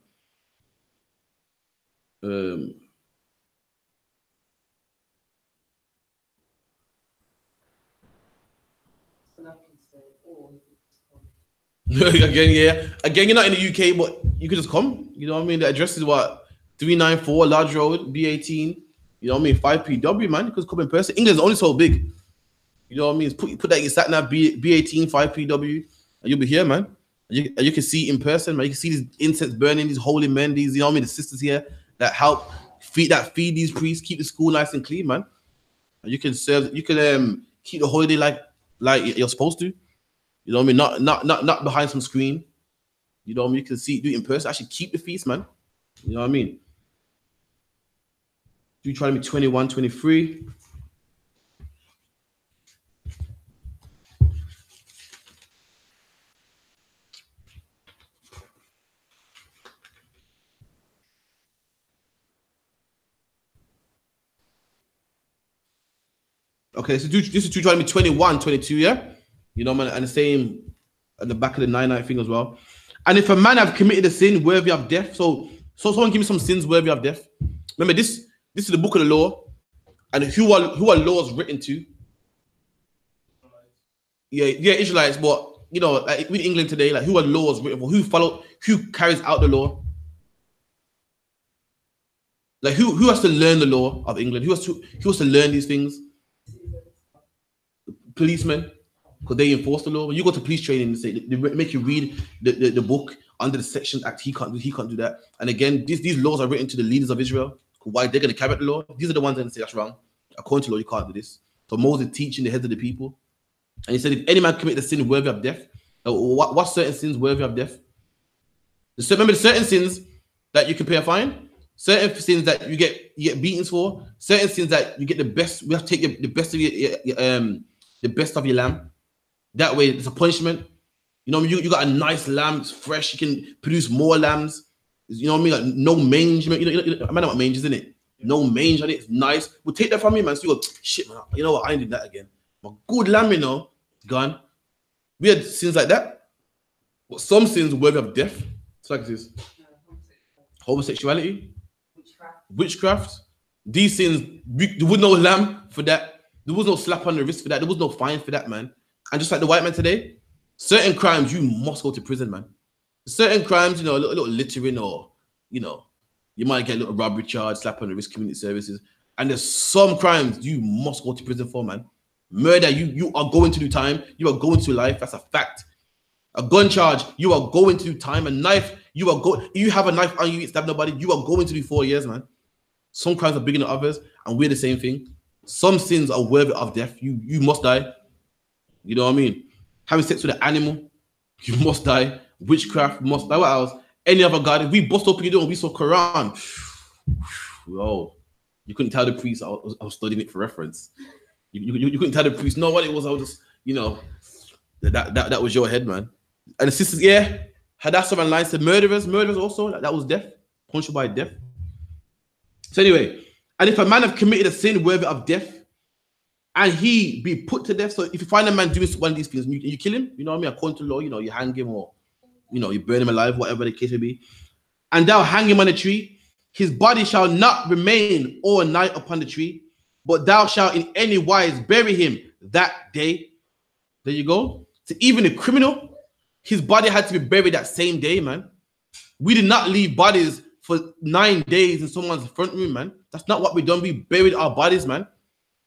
Again, yeah. Again, you're not in the UK, but you could just come. You know what I mean? The address is what? 394 Lodge Road, B18. You know what I mean? 5PW, man. You could come in person. England's only so big. You know what I mean? Put that in your sat nav, B18, 5PW, and you'll be here, man. And you can see in person, man. You can see these incense burning, these holy men, these, you know what I mean? The sisters here that help feed these priests, keep the school nice and clean, man. And you can serve, you can keep the holiday like you're supposed to. You know what I mean? Not behind some screen. You know what I mean? You can do it in person. Actually keep the feast, man. You know what I mean? Deuteronomy 21, 23. Okay, so this is Deuteronomy 21, 22, yeah? You know, man, and the same at the back of the 9 thing as well. And if a man have committed a sin worthy of death, so someone give me some sins worthy of death. Remember, this is the book of the law, and who are laws written to? Yeah, Israelites, but you know, like with England today, like who are laws written for? Who carries out the law? Like who has to learn the law of England? Who has to learn these things? Policemen, because they enforce the law. When you go to police training, they make you read the book under the Section Act. He can't do that. And again, these laws are written to the leaders of Israel. Why they're going to carry out the law? These are the ones that say that's wrong. According to law, you can't do this. So Moses teaching the heads of the people, and he said, if any man commit a sin worthy of death, what certain sins worthy of death? Remember the certain sins that you can pay a fine, certain sins that you get beatings for, certain sins that you get the best. We have to take the best of your lamb. That way, it's a punishment. You know, you got a nice lamb, it's fresh. You can produce more lambs. You know what I mean? Like no mange. I know what mange is, isn't it? No mange on it. It's nice. We'll take that from you, man. So you go, shit, man. You know what? I ain't doing that again. My good lamb, you know, gone. We had sins like that. But some sins worthy of death. It's like this. Homosexuality. Witchcraft. These sins, there was no lamb for that. There was no slap on the wrist for that. There was no fine for that, man. And just like the white man today, certain crimes, you must go to prison, man. Certain crimes, you know, a little littering or, you know, you might get a little robbery charge, slap on the wrist, community services. And there's some crimes you must go to prison for, man. Murder, you are going to do time. You are going to life. That's a fact. A gun charge, you are going to do time. A knife, you have a knife on you, you stab nobody, you are going to do 4 years, man. Some crimes are bigger than others, and we're the same thing. Some sins are worthy of death. You must die. You know what I mean? Having sex with an animal, you must die. Witchcraft, must die. What else? Any other god. If we bust open your door and we saw Quran, yo, you couldn't tell the priest I was studying it for reference. You couldn't tell the priest, no, what it was. I was just, you know, that was your head, man. And the sisters, yeah, Hadassah and Line said murderers also, that was death, punishable by death. So anyway, and if a man have committed a sin worthy of death, and he be put to death, so if you find a man doing one of these things, and you kill him, you know what I mean, according to law, you know, you hang him or, you know, you burn him alive, whatever the case may be, and thou hang him on a tree, his body shall not remain all night upon the tree, but thou shalt in any wise bury him that day. There you go. So even a criminal, his body had to be buried that same day, man. We did not leave bodies for 9 days in someone's front room, man. That's not what we done. We buried our bodies, man.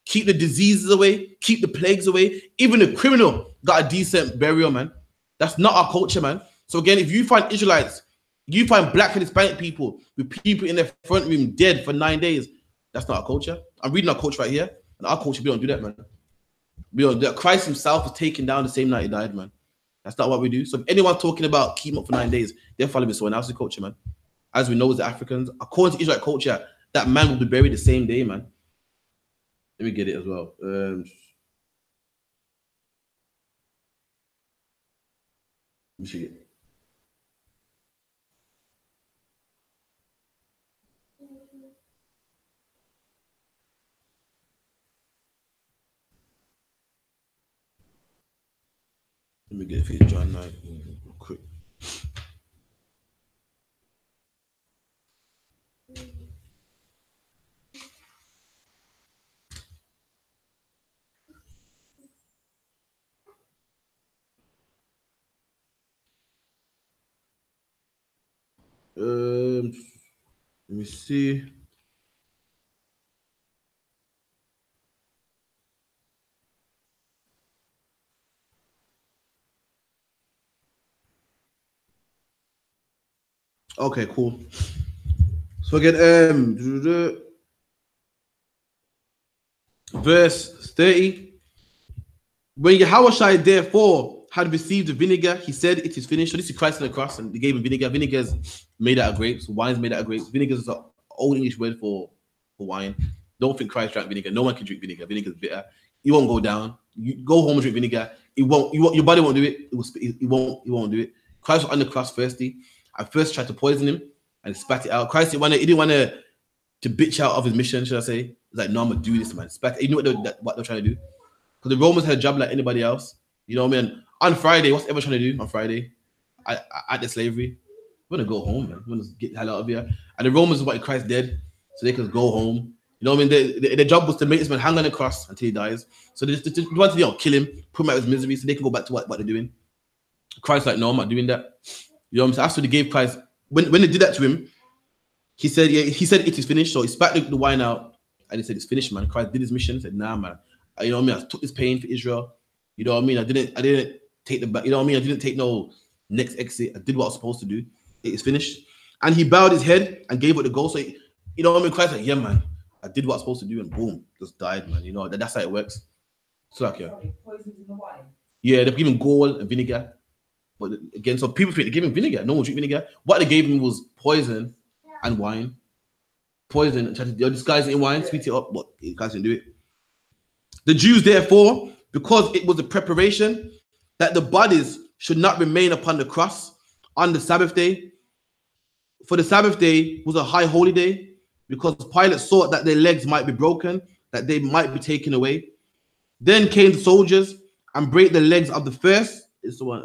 Keep the diseases away, keep the plagues away. Even a criminal got a decent burial, man. That's not our culture, man. So again, if you find Israelites, you find black and Hispanic people with people in their front room dead for 9 days, that's not our culture. I'm reading our culture right here, and our culture, we don't do that, man. We don't do that. Christ himself was taken down the same night he died, man. That's not what we do. So if anyone's talking about keep up for 9 days, they're following someone else's culture, man. As we know as the Africans, according to Israelite culture, that man will be buried the same day, man. Let me get it as well. Let me see it. Let me get it for you, John 9. Real quick. Let me see. Okay, cool. So again, verse 30. When Yahushua therefore had received the vinegar, he said, "It is finished." So this is Christ on the cross, and they gave him vinegar. Vinegar is made out of grapes. Wine is made out of grapes. Vinegar is an old English word for for wine. Don't think Christ drank vinegar. No one can drink vinegar. Vinegar is bitter. It won't go down. You go home and drink vinegar. It won't. Your body won't do it. It won't do it. Christ was on the cross thirsty. I first tried to poison him and spat it out. Christ didn't want to bitch out of his mission, should I say? He's like, no, I'm gonna do this, man. Spat it. You know what they're trying to do? Because the Romans had a job like anybody else. You know what I mean? On Friday, what's everyone trying to do on Friday? At the slavery, we're gonna go home, man. We're gonna get the hell out of here. And the Romans wanted Christ dead, so they could go home. You know what I mean? Their job was to make this man hang on the cross until he dies. So they wanted to kill him, put him out of his misery, so they can go back to what they're doing. Christ's like, no, I'm not doing that. You know what I'm saying? After they gave Christ, when they did that to him, he said it is finished. So he spat the wine out and he said, it's finished, man. Christ did his mission. He said, nah, man. You know what I mean? I took this pain for Israel. You know what I mean? I didn't take the back. You know what I mean? I didn't take no next exit. I did what I was supposed to do. It is finished. And he bowed his head and gave it the ghost. So you know what I mean? Christ like, yeah, man. I did what I was supposed to do, and boom, just died, man. You know, that's how it works. So like, yeah. Poisons in the wine. Yeah, they're giving gall and vinegar. But again, so people think they're giving vinegar. No one drink vinegar. What they gave him was poison and wine. Poison and tried to disguise it in wine, sweet it up, but you guys didn't do it. The Jews, therefore, because it was a preparation that the bodies should not remain upon the cross on the Sabbath day. For the Sabbath day was a high holy day, because Pilate thought that their legs might be broken, that they might be taken away. Then came the soldiers and break the legs of the first. It's the one.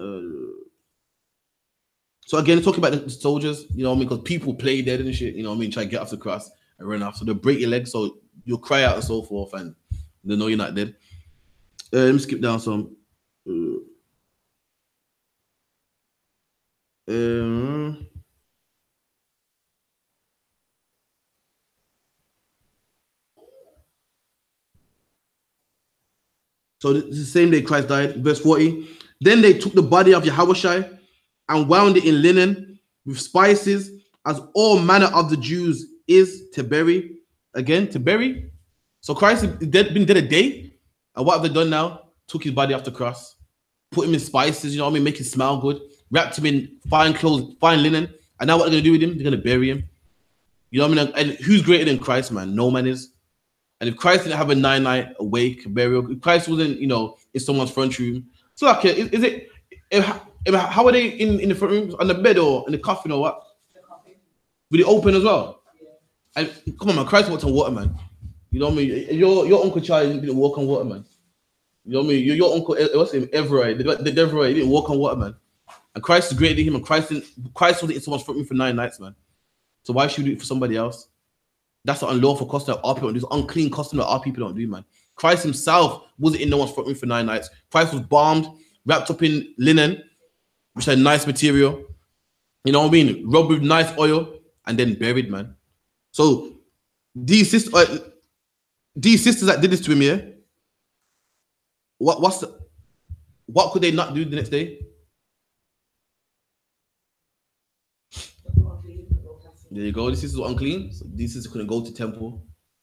So again, talking about the soldiers, you know what I mean? Because people play dead and shit, you know what I mean? Try to get off the cross and run off. So they'll break your legs, so you'll cry out and so forth, and they know you're not dead. Let me skip down some. So this is the same day Christ died. Verse 40. Then they took the body of Yahushua and wound it in linen with spices, as all manner of the Jews is to bury. Again, to bury. So Christ has been dead a day. And what have they done now? Took his body off the cross, put him in spices, you know what I mean? Make him smell good, wrapped him in fine clothes, fine linen. And now what they're going to do with him? They're going to bury him. You know what I mean? And who's greater than Christ, man? No man is. And if Christ didn't have a 9-night awake burial, if Christ wasn't, you know, in someone's front room, so like, how are they in the front room, on the bed or in the coffin or what? The coffin. Will it open as well? Yeah. And come on, man, Christ walked on water, man. You know what I mean? Your Uncle Charlie didn't walk on water, man. You know what I mean? Your uncle, what's his name? Everett, the Deveroy, he didn't walk on water, man. And Christ is greater than him, and Christ wasn't in someone's front room for 9 nights, man. So why should we do it for somebody else? That's an unlawful custom that our people don't do. It's an unclean custom that our people don't do, man. Christ himself wasn't in no one's front room for 9 nights. Christ was bombed, wrapped up in linen, which had nice material. You know what I mean? Rubbed with nice oil and then buried, man. So these sisters that did this to him, yeah. What could they not do the next day? There you go. This is unclean. So these sisters couldn't go to temple.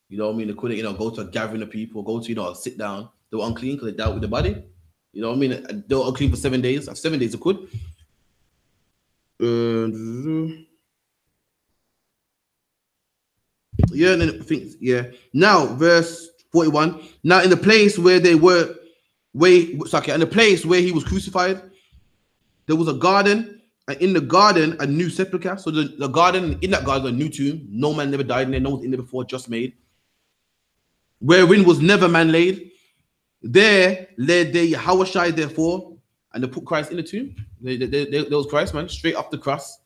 You know what I mean? They couldn't, you know, go to a gathering of people, go to, you know, sit down. They were unclean because they dealt with the body. You know what I mean? They were unclean for 7 days. After 7 days, they could. Yeah, and then I think, yeah. Now, verse 41. Now, in the place where they were, in the place where he was crucified, there was a garden, and in the garden, a new sepulchre. So the garden, in that garden, a new tomb. No man never died in there. No one's in there before, just made. Wherein was never man laid. There led they Yahushua, therefore, and they put Christ in the tomb. There was Christ, man, straight off the cross.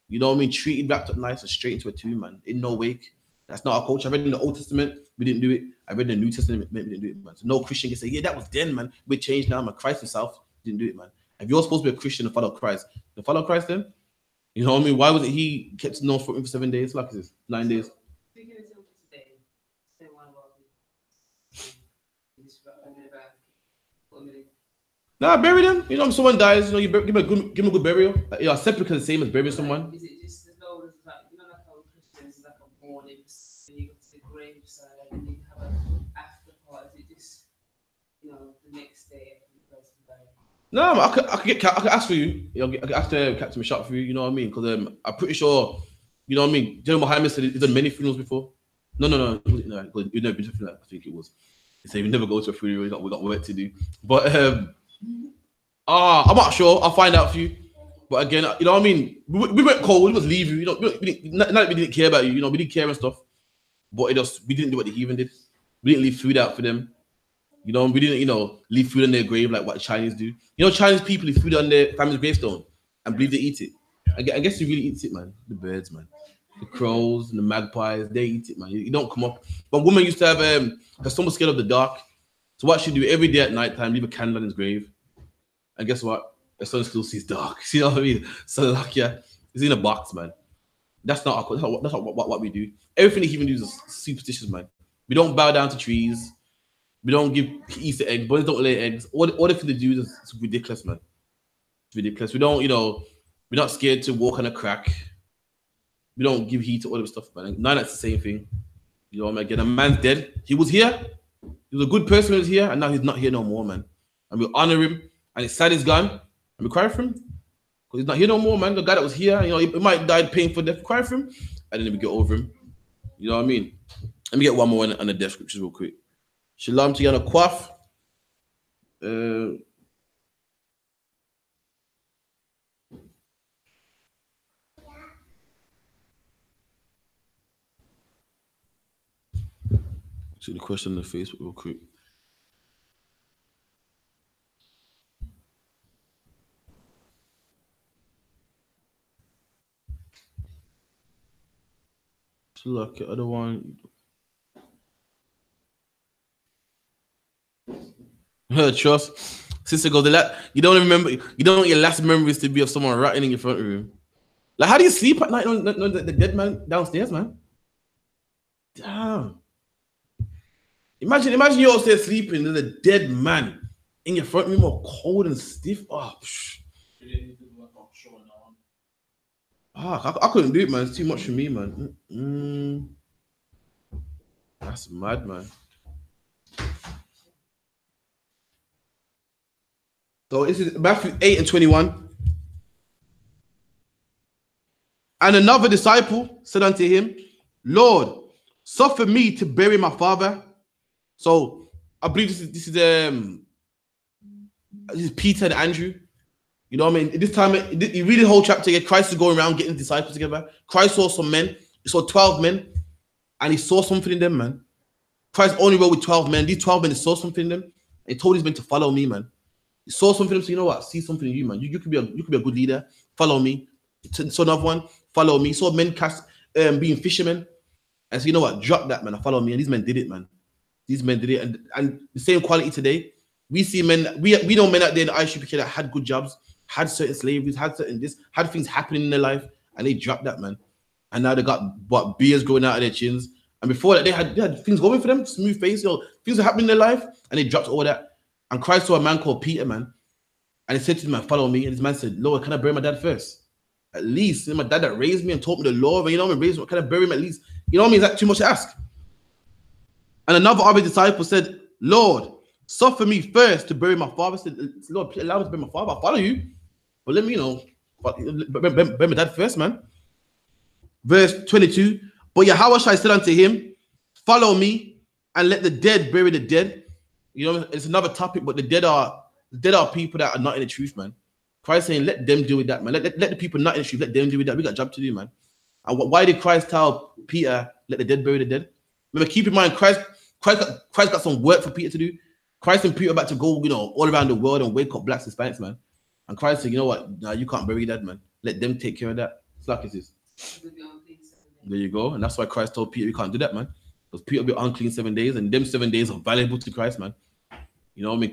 You know what I mean? Treated, wrapped up nice, and straight into a tomb, man. In no wake. That's not our culture. I read in the Old Testament, we didn't do it. I read in the New Testament, we didn't do it, man. So no Christian can say, yeah, that was then, man. We changed now, man. Christ himself didn't do it, man. If you're supposed to be a Christian and follow Christ, then follow Christ then. You know what I mean? Why was it he kept no for 7 days? Like this, 9 days. Nah, bury them. You know, if someone dies, you know, you give him a good burial. You know, sepulchre is the same as burying someone. Is it just there's no like, you know, like how Christians is like a mourning, and you go to the graveside and you have an after party? Is it just, you know, the next day after the person died? No, I could ask for you. You know, I could ask Captain Mashak for you. You know what I mean? Because I'm pretty sure, you know what I mean. General Muhammad said he's done many funerals before. No. It never been something like I think it was. He said we never go to a funeral. We got work to do. But I'm not sure. I'll find out for you. But again, you know what I mean. We went cold. We was leave you. You know, not that we didn't care about you. You know, we didn't care and stuff. But we didn't do what the heathen did. We didn't leave food out for them. You know, we didn't leave food on their grave like what Chinese do. You know, Chinese people leave food on their family's gravestone and believe they eat it. I guess you really eat it, man. The birds, man. The crows and the magpies, they eat it, man. You don't come up. But women used to have her son was scared of the dark. So what she do every day at night time, leave a candle on his grave. And guess what? Her son still sees dark. You know what I mean? So like, yeah, it's in a box, man. That's not what we do. Everything the heathen do is superstitious, man. We don't bow down to trees. We don't give Easter eggs. Boys don't lay eggs. All the thing they do is ridiculous, man. It's ridiculous. We don't, we're not scared to walk on a crack. We don't give heed to all of stuff, man. None that's the same thing. You know what I mean? Again, a man's dead. He was here. He was a good person who was here, and now he's not here no more, man. And we honor him, and it's sad he's gone, and we cry for him. Because he's not here no more, man. The guy that was here, he might die painful death. Cry for him, and then we get over him. You know what I mean? Let me get one more on the death scriptures real quick. Shalom to Yana Quaf. See the question on the Facebook real quick. So like the other one. Trust. Sister goes, you don't remember, you don't want your last memories to be of someone rotting in your front room. Like, how do you sleep at night? No, the dead man downstairs, man. Damn. Imagine you're upstairs sleeping, there's a dead man in your front room, all cold and stiff. Oh, I couldn't do it, man. It's too much for me, man. That's mad, man. So this is Matthew 8:21. And another disciple said unto him, Lord, suffer me to bury my father. So I believe this is Peter and Andrew. You know what I mean? This time, you read the whole chapter here. Christ is going around getting disciples together. Christ saw some men. He saw 12 men, and he saw something in them, man. Christ only rode with 12 men. These 12 men, he saw something in them. And he told his men to follow me, man. He saw something in them, so you know what? I see something in you, man. You could be a good leader. Follow me. So another one, follow me. He saw men being fishermen. And so you know what? Drop that, man. Follow me. And these men did it, man. These men did it. And the same quality today. We see men, we know men out there in the I.S.U.P.K that had good jobs, had certain slaveries, had things happening in their life, and they dropped that, man. And now they got beards growing out of their chins. And before that, they had things going for them, smooth face, things are happening in their life, and they dropped all that. And Christ saw a man called Peter, man. And he said to him, man, follow me. And this man said, Lord, can I bury my dad first? At least, my dad that raised me and taught me the law, you know what I mean? Raised me, can I bury him at least? You know what I mean? Is that too much to ask? And another other disciple said, Lord, suffer me first to bury my father. I said, Lord, allow me to bury my father. I'll follow you. But let me, bury my dad first, man. Verse 22, but Yahushua said unto him, follow me and let the dead bury the dead. You know, it's another topic, but the dead are people that are not in the truth, man. Christ saying, let them deal with that, man. Let the people not in the truth, let them deal with that. We got a job to do, man. And why did Christ tell Peter, let the dead bury the dead? Remember, keep in mind, Christ got some work for Peter to do. Christ and Peter are about to go, all around the world and wake up blacks and Hispanics, man. And Christ said, you know what? Nah, you can't bury that, man. Let them take care of that. It's like it is. There you go. And that's why Christ told Peter, you can't do that, man. Because Peter will be unclean 7 days, and them 7 days are valuable to Christ, man. You know what I mean?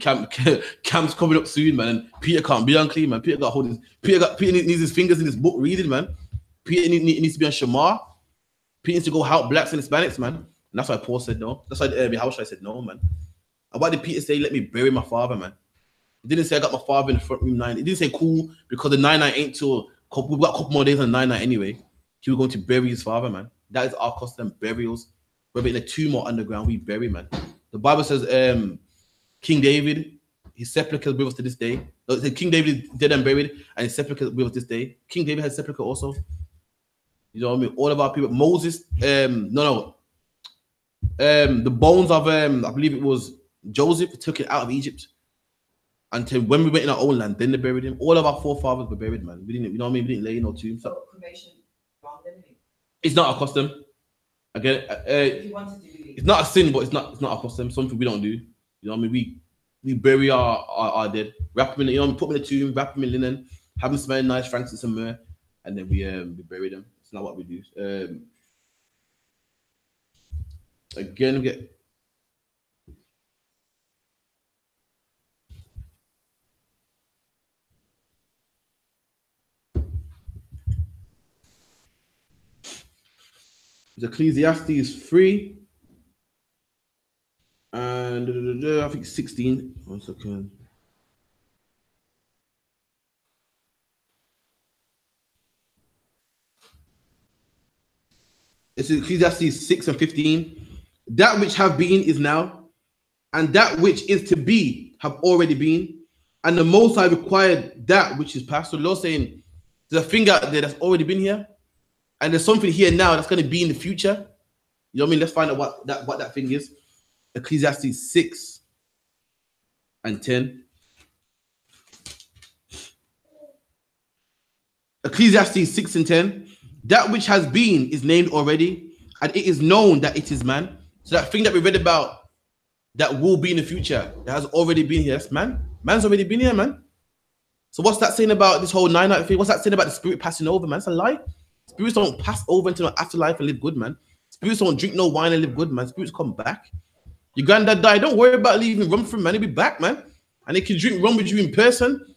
Camp's coming up soon, man. And Peter can't be unclean, man. Peter needs his fingers in his book reading, man. Peter needs to be on Shamar. Peter needs to go help blacks and Hispanics, man. And that's why Paul said no. That's why Yahushua said no, man. And why did Peter say, let me bury my father, man? He didn't say I got my father in the front room 9. He didn't say cool because the 9-9 ain't till we've got a couple more days on 9-9 anyway. He was going to bury his father, man. That is our custom, burials. Whether in a tomb or underground, we bury, man. The Bible says King David, his sepulchre is with us to this day. King David is dead and buried, and his sepulchre is with us this day. King David had sepulchre also. You know what I mean? All of our people, Moses, the bones of I believe it was Joseph took it out of Egypt until when we went in our own land, then they buried him. All of our forefathers were buried, man. We didn't, you know what I mean? We didn't lay no tomb. So cremation wrong, anyway. It's not a custom. Again, If you wanted to do it. it's not a sin, but it's not a custom. Something we don't do. You know what I mean? We bury our dead, wrap them in, you know, put them in a tomb, wrap them in linen, have them smell nice, frankincense and myrrh, and then we bury them. It's not what we do. Again, we get. Ecclesiastes 3 and I think 16. 1 second. It's Ecclesiastes 6 and 15. That which have been is now, and that which is to be have already been, and the Most High required that which is past. So the Lord's saying there's a thing out there that's already been here, and there's something here now that's going to be in the future. You know what I mean? Let's find out what that thing is. Ecclesiastes 6 and 10. Ecclesiastes 6 and 10. That which has been is named already, and it is known that it is man. So that thing that we read about that will be in the future, that has already been here, that's man. Man's already been here, man. So what's that saying about this whole 9-night thing? What's that saying about the spirit passing over, man? It's a lie. Spirits don't pass over into the afterlife and live good, man. Spirits don't drink no wine and live good, man. Spirits come back. Your granddad died. Don't worry about leaving rum for him, man. He'll be back, man. And they can drink rum with you in person.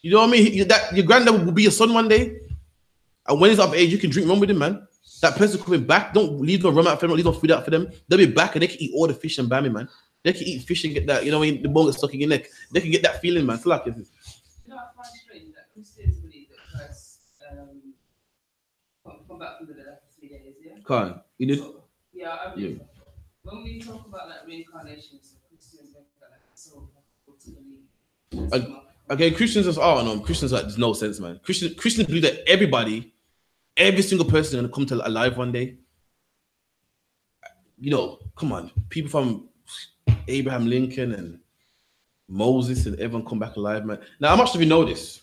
You know what I mean? Your granddad will be your son one day. And when he's of age, you can drink rum with him, man. That person coming back, don't leave no rum out for them, don't leave no food out for them. They'll be back and they can eat all the fish and bammy, man. They can eat fish and get that, you know, when the bone gets stuck in your neck. They can get that feeling, man. It's like it's, You know, I find strange that Christians believe that Christ come back from the dead after 3 days, yeah? Can't. You did? So, yeah, I mean, when we talk about like reincarnation, so Christians make that like so difficult to believe. Okay, Christians just, oh no, Christians like, there's no sense, man. Christians believe that every single person is going to come to alive one day. You know, come on. People from Abraham Lincoln and Moses and everyone come back alive, man. Now, how much do we know this?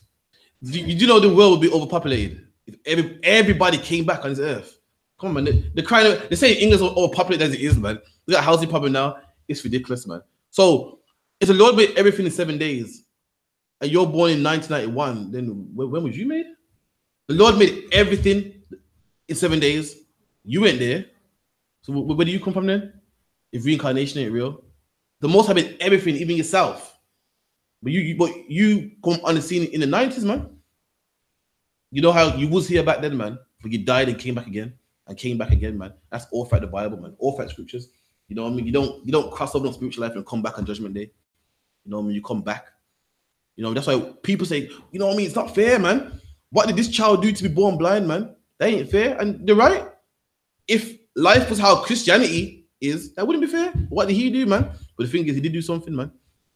You do know the world would be overpopulated if everybody came back on this earth. Come on, man. They say England's overpopulated as it is, man. Look at housing problem now. It's ridiculous, man. So, if the Lord made everything in 7 days, and you're born in 1991, then when was you made? The Lord made everything in 7 days. You went there. So where do you come from then? If reincarnation ain't real, the Most High made everything, even yourself. But you come on the scene in the 90s, man. You know how you was here back then, man. But you died and came back again, man. That's all throughout the Bible, man. All throughout scriptures. You know what I mean? You don't cross over on spiritual life and come back on Judgment Day. You know what I mean? You come back. You know, that's why people say, you know what I mean? It's not fair, man. What did this child do to be born blind, man? That ain't fair. And they're right. If life was how Christianity is, that wouldn't be fair. What did he do, man? But the thing is, he did do something, man.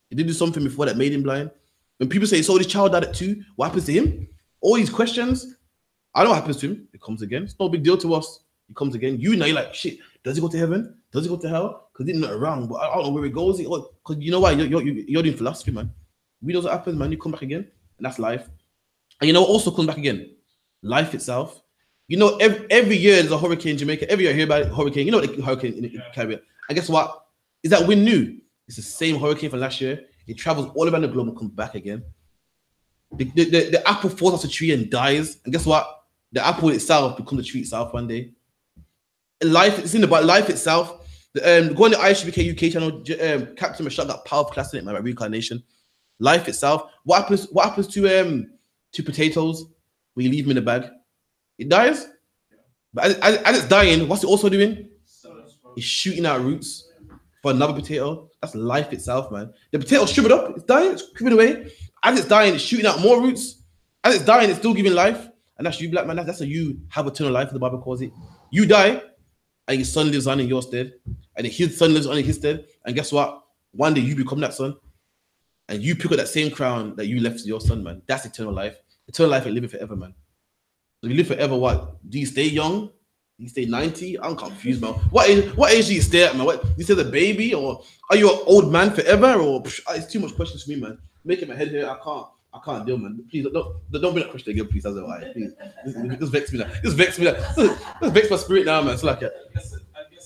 He did do something before that made him blind. When people say, so this child died at 2, what happens to him? All these questions, I know what happens to him. It comes again. It's no big deal to us. It comes again. You know, you're like, shit, does he go to heaven? Does he go to hell? Because he's not around, but I don't know where he goes. Because you know why? You're doing philosophy, man. We know what happens, man. You come back again, and that's life. And you know what also comes back again? Life itself. You know, every year there's a hurricane in Jamaica. Every year I hear about a hurricane. You know the hurricane in the Caribbean. And guess what? Is that wind new? It's the same hurricane from last year. It travels all around the globe and comes back again. The apple falls off the tree and dies. And guess what? The apple itself becomes the tree itself one day. And life, it's in about life itself. Go on the I.S.U.P.K UK channel. Captain Mashak got powerful class in it, man, about reincarnation. Life itself. What happens to potatoes when you leave them in a bag? It dies. But as it's dying, what's it also doing? It's shooting out roots for another potato. That's life itself, man. The potato shriveled up. It's dying. It's shriveled away. As it's dying, it's shooting out more roots. As it's dying, it's still giving life. And that's you, black man. That's how you have eternal life, as the Bible calls it. You die, and your son lives on in your stead, and his son lives on in his stead. And guess what? One day you become that son. And you pick up that same crown that you left to your son, man. That's eternal life. Eternal life ain't living forever, man. So you live forever, what? Do you stay young? You stay 90? I'm confused, man. What age do you stay at, man? What you say, the baby, or are you an old man forever? Or it's too much questions for me, man. Making my head here, I can't deal, man. Please don't bring that question again, please. That's all right. Please, this vex me now. This vex me now. This vex my spirit now, man. It's like I guess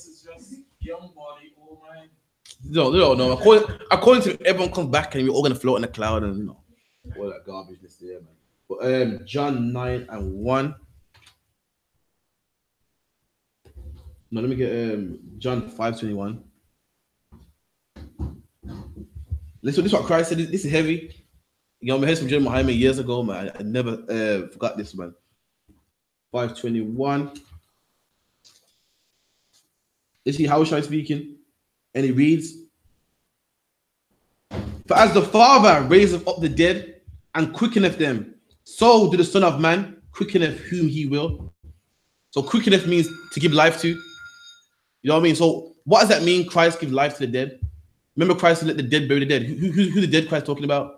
it's just young body, old mind. No. According to everyone comes back and we're all gonna float in the cloud and all that garbage this there, man. But John 9:1. No, let me get John 5:21. Listen, this is what Christ said. This is heavy. You know, I heard some GEN.YAHANNA years ago, man. I never forgot this, man. 5:21. Is he I.S.U.P.K speaking? And he reads, "For as the Father raiseth up the dead and quickeneth them, so do the Son of Man quickeneth whom he will." So quickeneth means to give life to. You know what I mean? So what does that mean? Christ gives life to the dead. Remember, Christ said, "Let the dead bury the dead." Who the dead Christ talking about?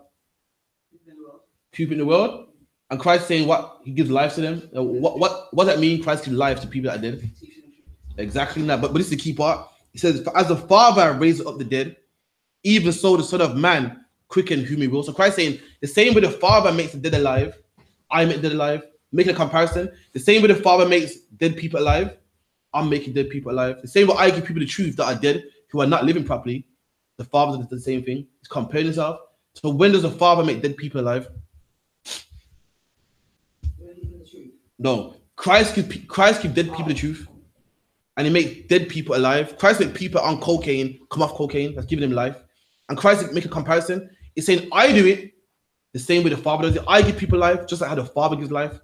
People in the world. And Christ saying what? He gives life to them. What does that mean? Christ gives life to people that are dead. Exactly that. But this is the key part. He says, "For as the Father raises up the dead, even so the Son of Man quicken whom he will." So Christ saying, the same way the Father makes the dead alive, I make the dead alive. Making a comparison. The same way the Father makes dead people alive, I'm making dead people alive. The same way I give people the truth that are dead, who are not living properly, the Father does the same thing. He's comparing himself. So when does the Father make dead people alive? No. Christ gives dead people the truth. And he makes dead people alive. Christ makes people on cocaine come off cocaine. That's giving them life. And Christ make a comparison. He's saying, I do it the same way the Father does it. I give people life just like how the Father gives life.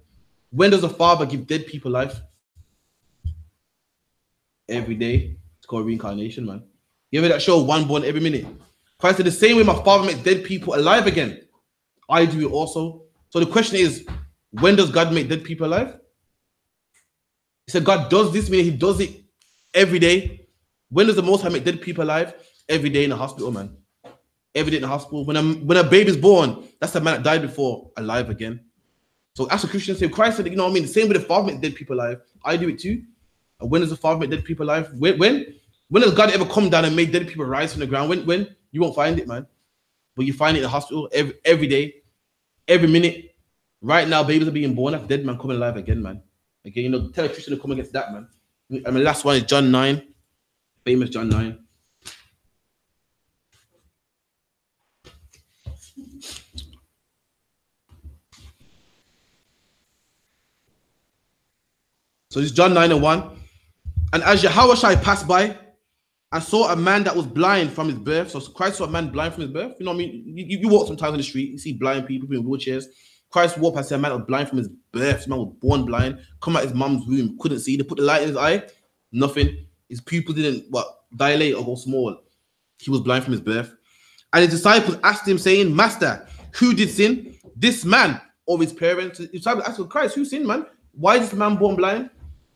When does the Father give dead people life? Every day. It's called reincarnation, man. You ever that show One Born Every Minute? Christ said, the same way my Father makes dead people alive again, I do it also. So the question is, when does God make dead people alive? He said God does this, meaning he does it every day. When does the Most High make dead people alive? Every day in the hospital, man. Every day in the hospital. When a baby's born, that's the man that died before, alive again. So as a Christian, say Christ said, you know what I mean? The same way the Father makes dead people alive, I do it too. And when does the Father make dead people alive? When does God ever come down and make dead people rise from the ground? When? You won't find it, man. But you find it in the hospital every day, every minute. Right now, babies are being born. That's dead man coming alive again, man. Again, you know, tell a Christian to come against that, man. I mean, last one is John 9. Famous John 9. So this is John 9:1. And as Yahushua passed by and saw a man that was blind from his birth. So Christ saw a man blind from his birth. You know what I mean? You walk sometimes on the street, you see blind people in wheelchairs. Christ walked past a man that was blind from his birth. This man was born blind, come out his mom's womb, couldn't see. They put the light in his eye, nothing. His pupil didn't dilate or go small. He was blind from his birth. And his disciples asked him, saying, Master, who did sin? This man or his parents? His disciples asked him, Christ, who sinned, man? Why is this man born blind?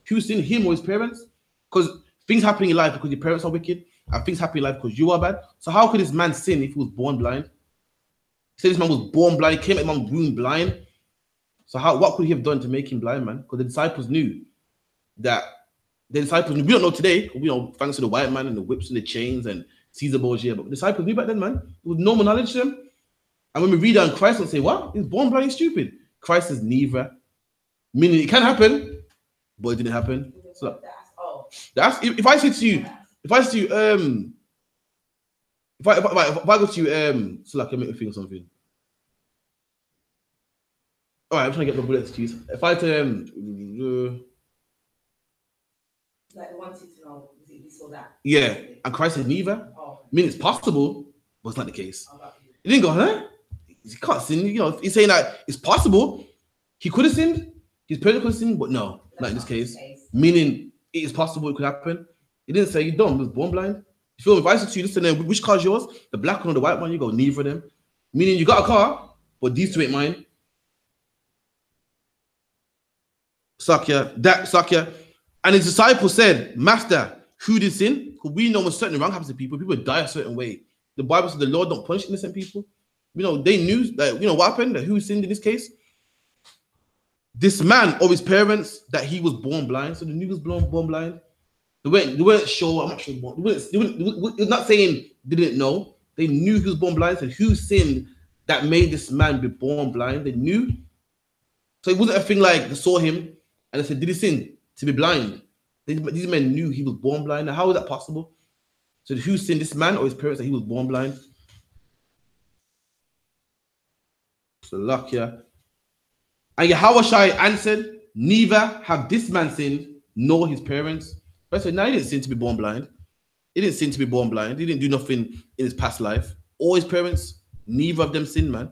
Who sinned, him or his parents? Because things happen in life because your parents are wicked, and things happen in life because you are bad. So how could this man sin if he was born blind? He said this man was born blind, he came out of his womb blind. So what could he have done to make him blind, man? Because the disciples knew that we don't know today, thanks to the white man and the whips and the chains and Caesar Borgia, but the disciples knew back then, man. There was no more knowledge to them. And when we read that, Christ will say, what? He's born blind, he's stupid. Christ is neither. Meaning it can happen, but it didn't happen. So that's if I say to you, if I go to you, so like I make me think of something. All right, I'm trying to get my bullets to use. If I like wanted to know, is it this or that? Yeah, and Christ said neither. Oh. I mean, it's possible, but it's not the case. He didn't go, huh? He can't sin. He's saying that it's possible. He could have sinned. His parents could have sinned, but no, not in this case. Meaning it is possible it could happen. He didn't say you're dumb. He was born blind. You feel me? If I said to you, listen, which car is yours? The black one or the white one? You go, neither of them. Meaning you got a car, but these two ain't mine. Sakya. And his disciples said, Master, who did sin? Because we know when certain wrong happens to people die a certain way. The Bible says the Lord don't punish innocent people. They knew that, what happened, that who sinned in this case. this man or his parents that he was born blind. So they knew he was born blind. They weren't sure. I'm not sure. They're not saying they didn't know. They knew he was born blind. So who sinned that made this man be born blind? They knew. So it wasn't a thing like they saw him and they said, did he sin to be blind? These men knew he was born blind. Now, how is that possible? So who sinned, this man or his parents, that he was born blind? So luck here. And Yahushua answered, neither have this man sinned nor his parents. But I said, no, he didn't sin to be born blind. He didn't sin to be born blind. He didn't do nothing in his past life. Or his parents, neither of them sinned, man.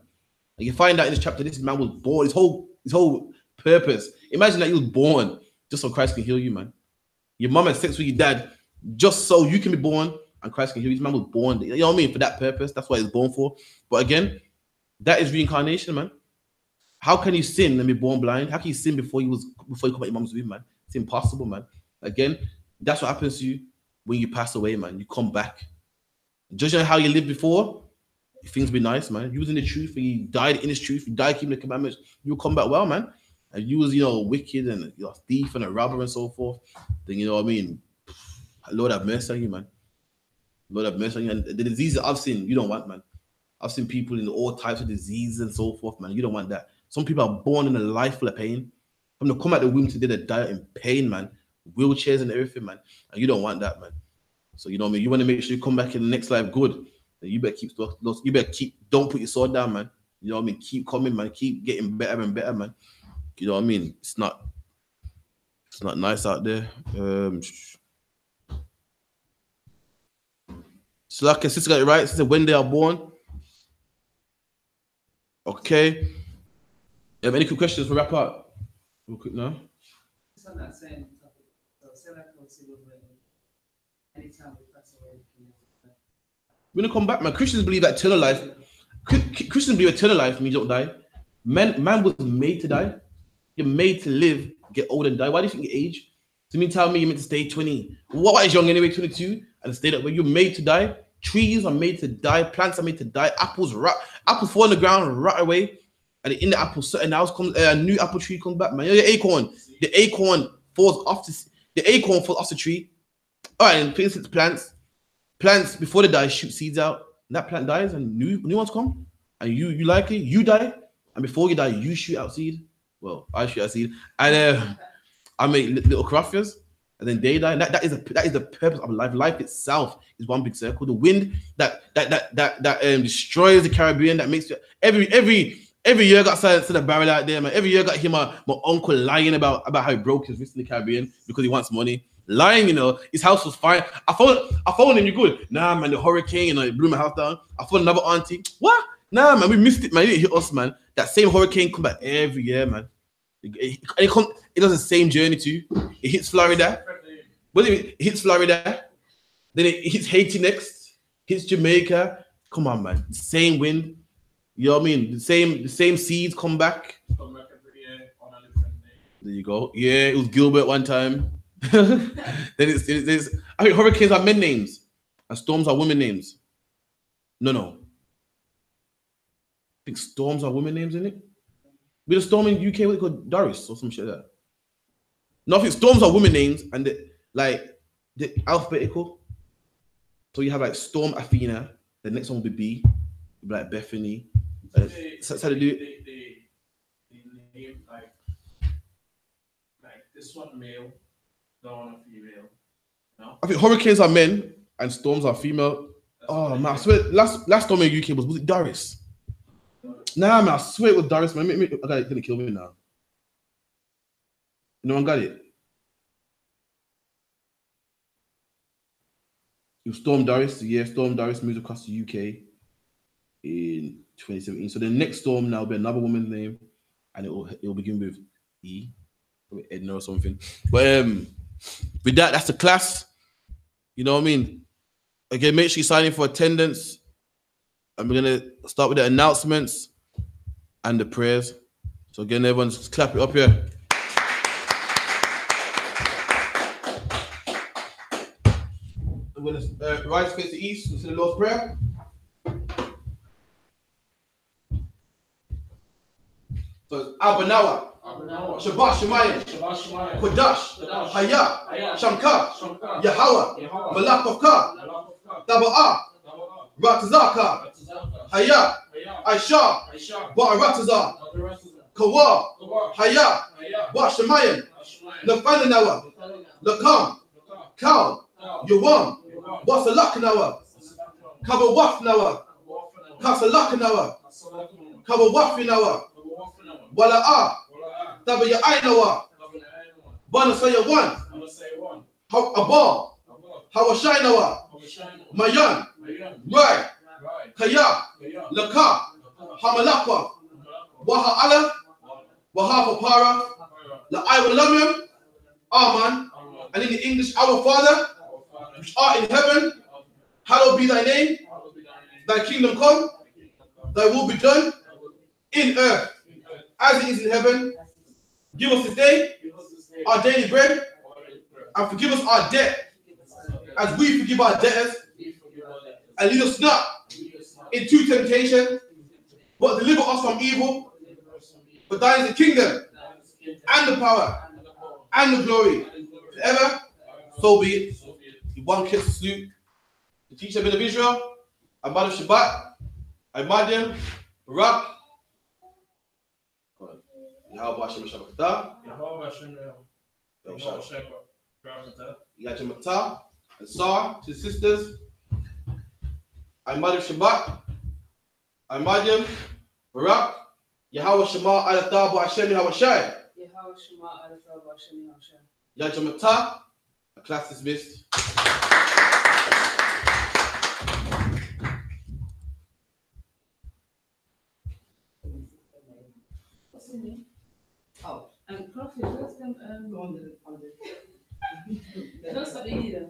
And you find out in this chapter, this man was born, his whole purpose. Imagine that he was born just so Christ can heal you, man. Your mom had sex with your dad just so you can be born and Christ can heal you. This man was born, you know what I mean, for that purpose. That's what he's born for. But again, that is reincarnation, man. How can you sin and be born blind? How can you sin before you come out your mom's womb, man? It's impossible, man. Again, that's what happens to you when you pass away, man. You come back. Judging on how you lived before, things be nice, man. You was in the truth and you died in this truth. You died keeping the commandments. You will come back well, man. And you was, wicked and a thief and a robber and so forth. Then, you know what I mean? Lord have mercy on you, man. Lord have mercy on you. And the diseases I've seen, you don't want, man. I've seen people in all types of diseases and so forth, man. You don't want that. Some people are born in a life full of pain. From the come out the womb today, they die in pain, man. Wheelchairs and everything, man. And you don't want that, man. So, you know what I mean? You want to make sure you come back in the next life good. And you better don't put your sword down, man. You know what I mean? Keep coming, man. Keep getting better and better, man. You know what I mean? It's not nice out there. So like a sister got it right. Sister, when they are born. Okay. You have any quick questions for wrap up? Real quick now. It's on that same topic. So say like anytime we pass away, we're gonna come back, man. Christians believe that eternal life. Christians believe eternal life means you don't die. Man was made to die. You're made to live, get old and die. Why do you think you age? So you mean tell me you're meant to stay 20? What is young anyway, 22, and stay that way? You're made to die. Trees are made to die. Plants are made to die. Apples fall on the ground, rot away. And in the apple, certain house comes a new apple tree comes back, man. You know, the acorn falls off the tree. All right, and for instance, plants before they die shoot seeds out. And that plant dies, and new ones come, and you likely you die, and before you die, you shoot out seed. Well, I shoot out seed, and I make little craffias, and then they die. And that is the purpose of life. Life itself is one big circle. The wind that destroys the Caribbean, that makes every year got sent a barrel out there, man. Every year got him my uncle lying about how he broke his wrist in the Caribbean because he wants money. Lying, his house was fine. I phoned him, you good? Nah, man, the hurricane, it blew my house down. I phoned another auntie. What? Nah, man, we missed it, man. It didn't hit us, man. That same hurricane come back every year, man. It does the same journey too. It hits Florida. It hits Florida. Then it hits Haiti next. Hits Jamaica. Come on, man. The same wind. You know what I mean? The same seeds come back. Come back every year on a different day. There you go. Yeah, it was Gilbert one time. Then it's I think hurricanes are men names and storms are women names. No. I think storms are women names, isn't it? With a storm in UK, what they call Doris or some shit like that. No, I think storms are women names and the alphabetical. So you have like Storm Athena, the next one will be B, will be like Bethany. That's how they do it. They name like this one male, that one a female. No? I think hurricanes are men and storms are female. Oh man, I swear last storm in UK was it Doris? Nah, man, I swear it was Doris, man. I got it, gonna kill me now. No one got it. It was Storm Doris. Yeah, Storm Doris moved across the UK in 2017. So the next storm now will be another woman's name, and it will begin with E, or Edna or something. But with that's the class. You know what I mean? Again, make sure you sign in for attendance. And we're gonna start with the announcements and the prayers. So again, everyone just clap it up here. I'm gonna rise face the east. Listen to the Lord's Prayer. So it's Abanawa. Shabbat Shemayim, Kodash, Hayah, Shamka, Yahweh, Malak of Ka, Daba'ah, Ratazaka, Hayah, I.S.U.P.K, Ba'aratazah, Kawa, Hayah, Shemayim, Lafananawa, Lakam, Kal, Yawam, Wasalaknawa, Kabawafnawa, Kasalaknawa, Kabawafinawa, Wala'ah, Tabaya'ainawa, Banasaya 1, Abal, Hawashainawa, Mayan, Rai, Kaya, Laka, Hamalakwa, Waha'ala, Wahafapara, La'aywalamim, Aman, and in the English, our Father, which art in heaven, hallowed be thy name, thy kingdom come, thy will be done in earth as it is in heaven. Give us this day our daily bread, and forgive us our debt as we forgive our debtors, and lead us not into temptation, but deliver us from evil. For thine is the kingdom, and the power, and the glory, forever. So be it. One kiss to salute the teacher of Israel, Ahmad Shabbat, Ahmadian, Barak, Yahweh Hashem Shabbat, Yajamata, and Sar, to the sisters, Ahmad Shabbat, Ahmadian, Barak, Yahweh Shema Al-Tabu Hashem Yahweh Shai, Yajamata, a class dismissed. What's in it? Oh, and Prophet, where's them on the don't stop either.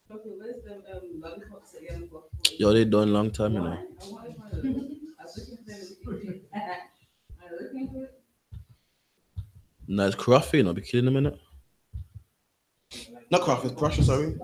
Prophet, where's them lollipops that you haven't got? Yo, they done long time, you know. I was looking for them. I was looking for it. Nice coffee, I'll be killing them in it. Not coffee, pressure, sorry.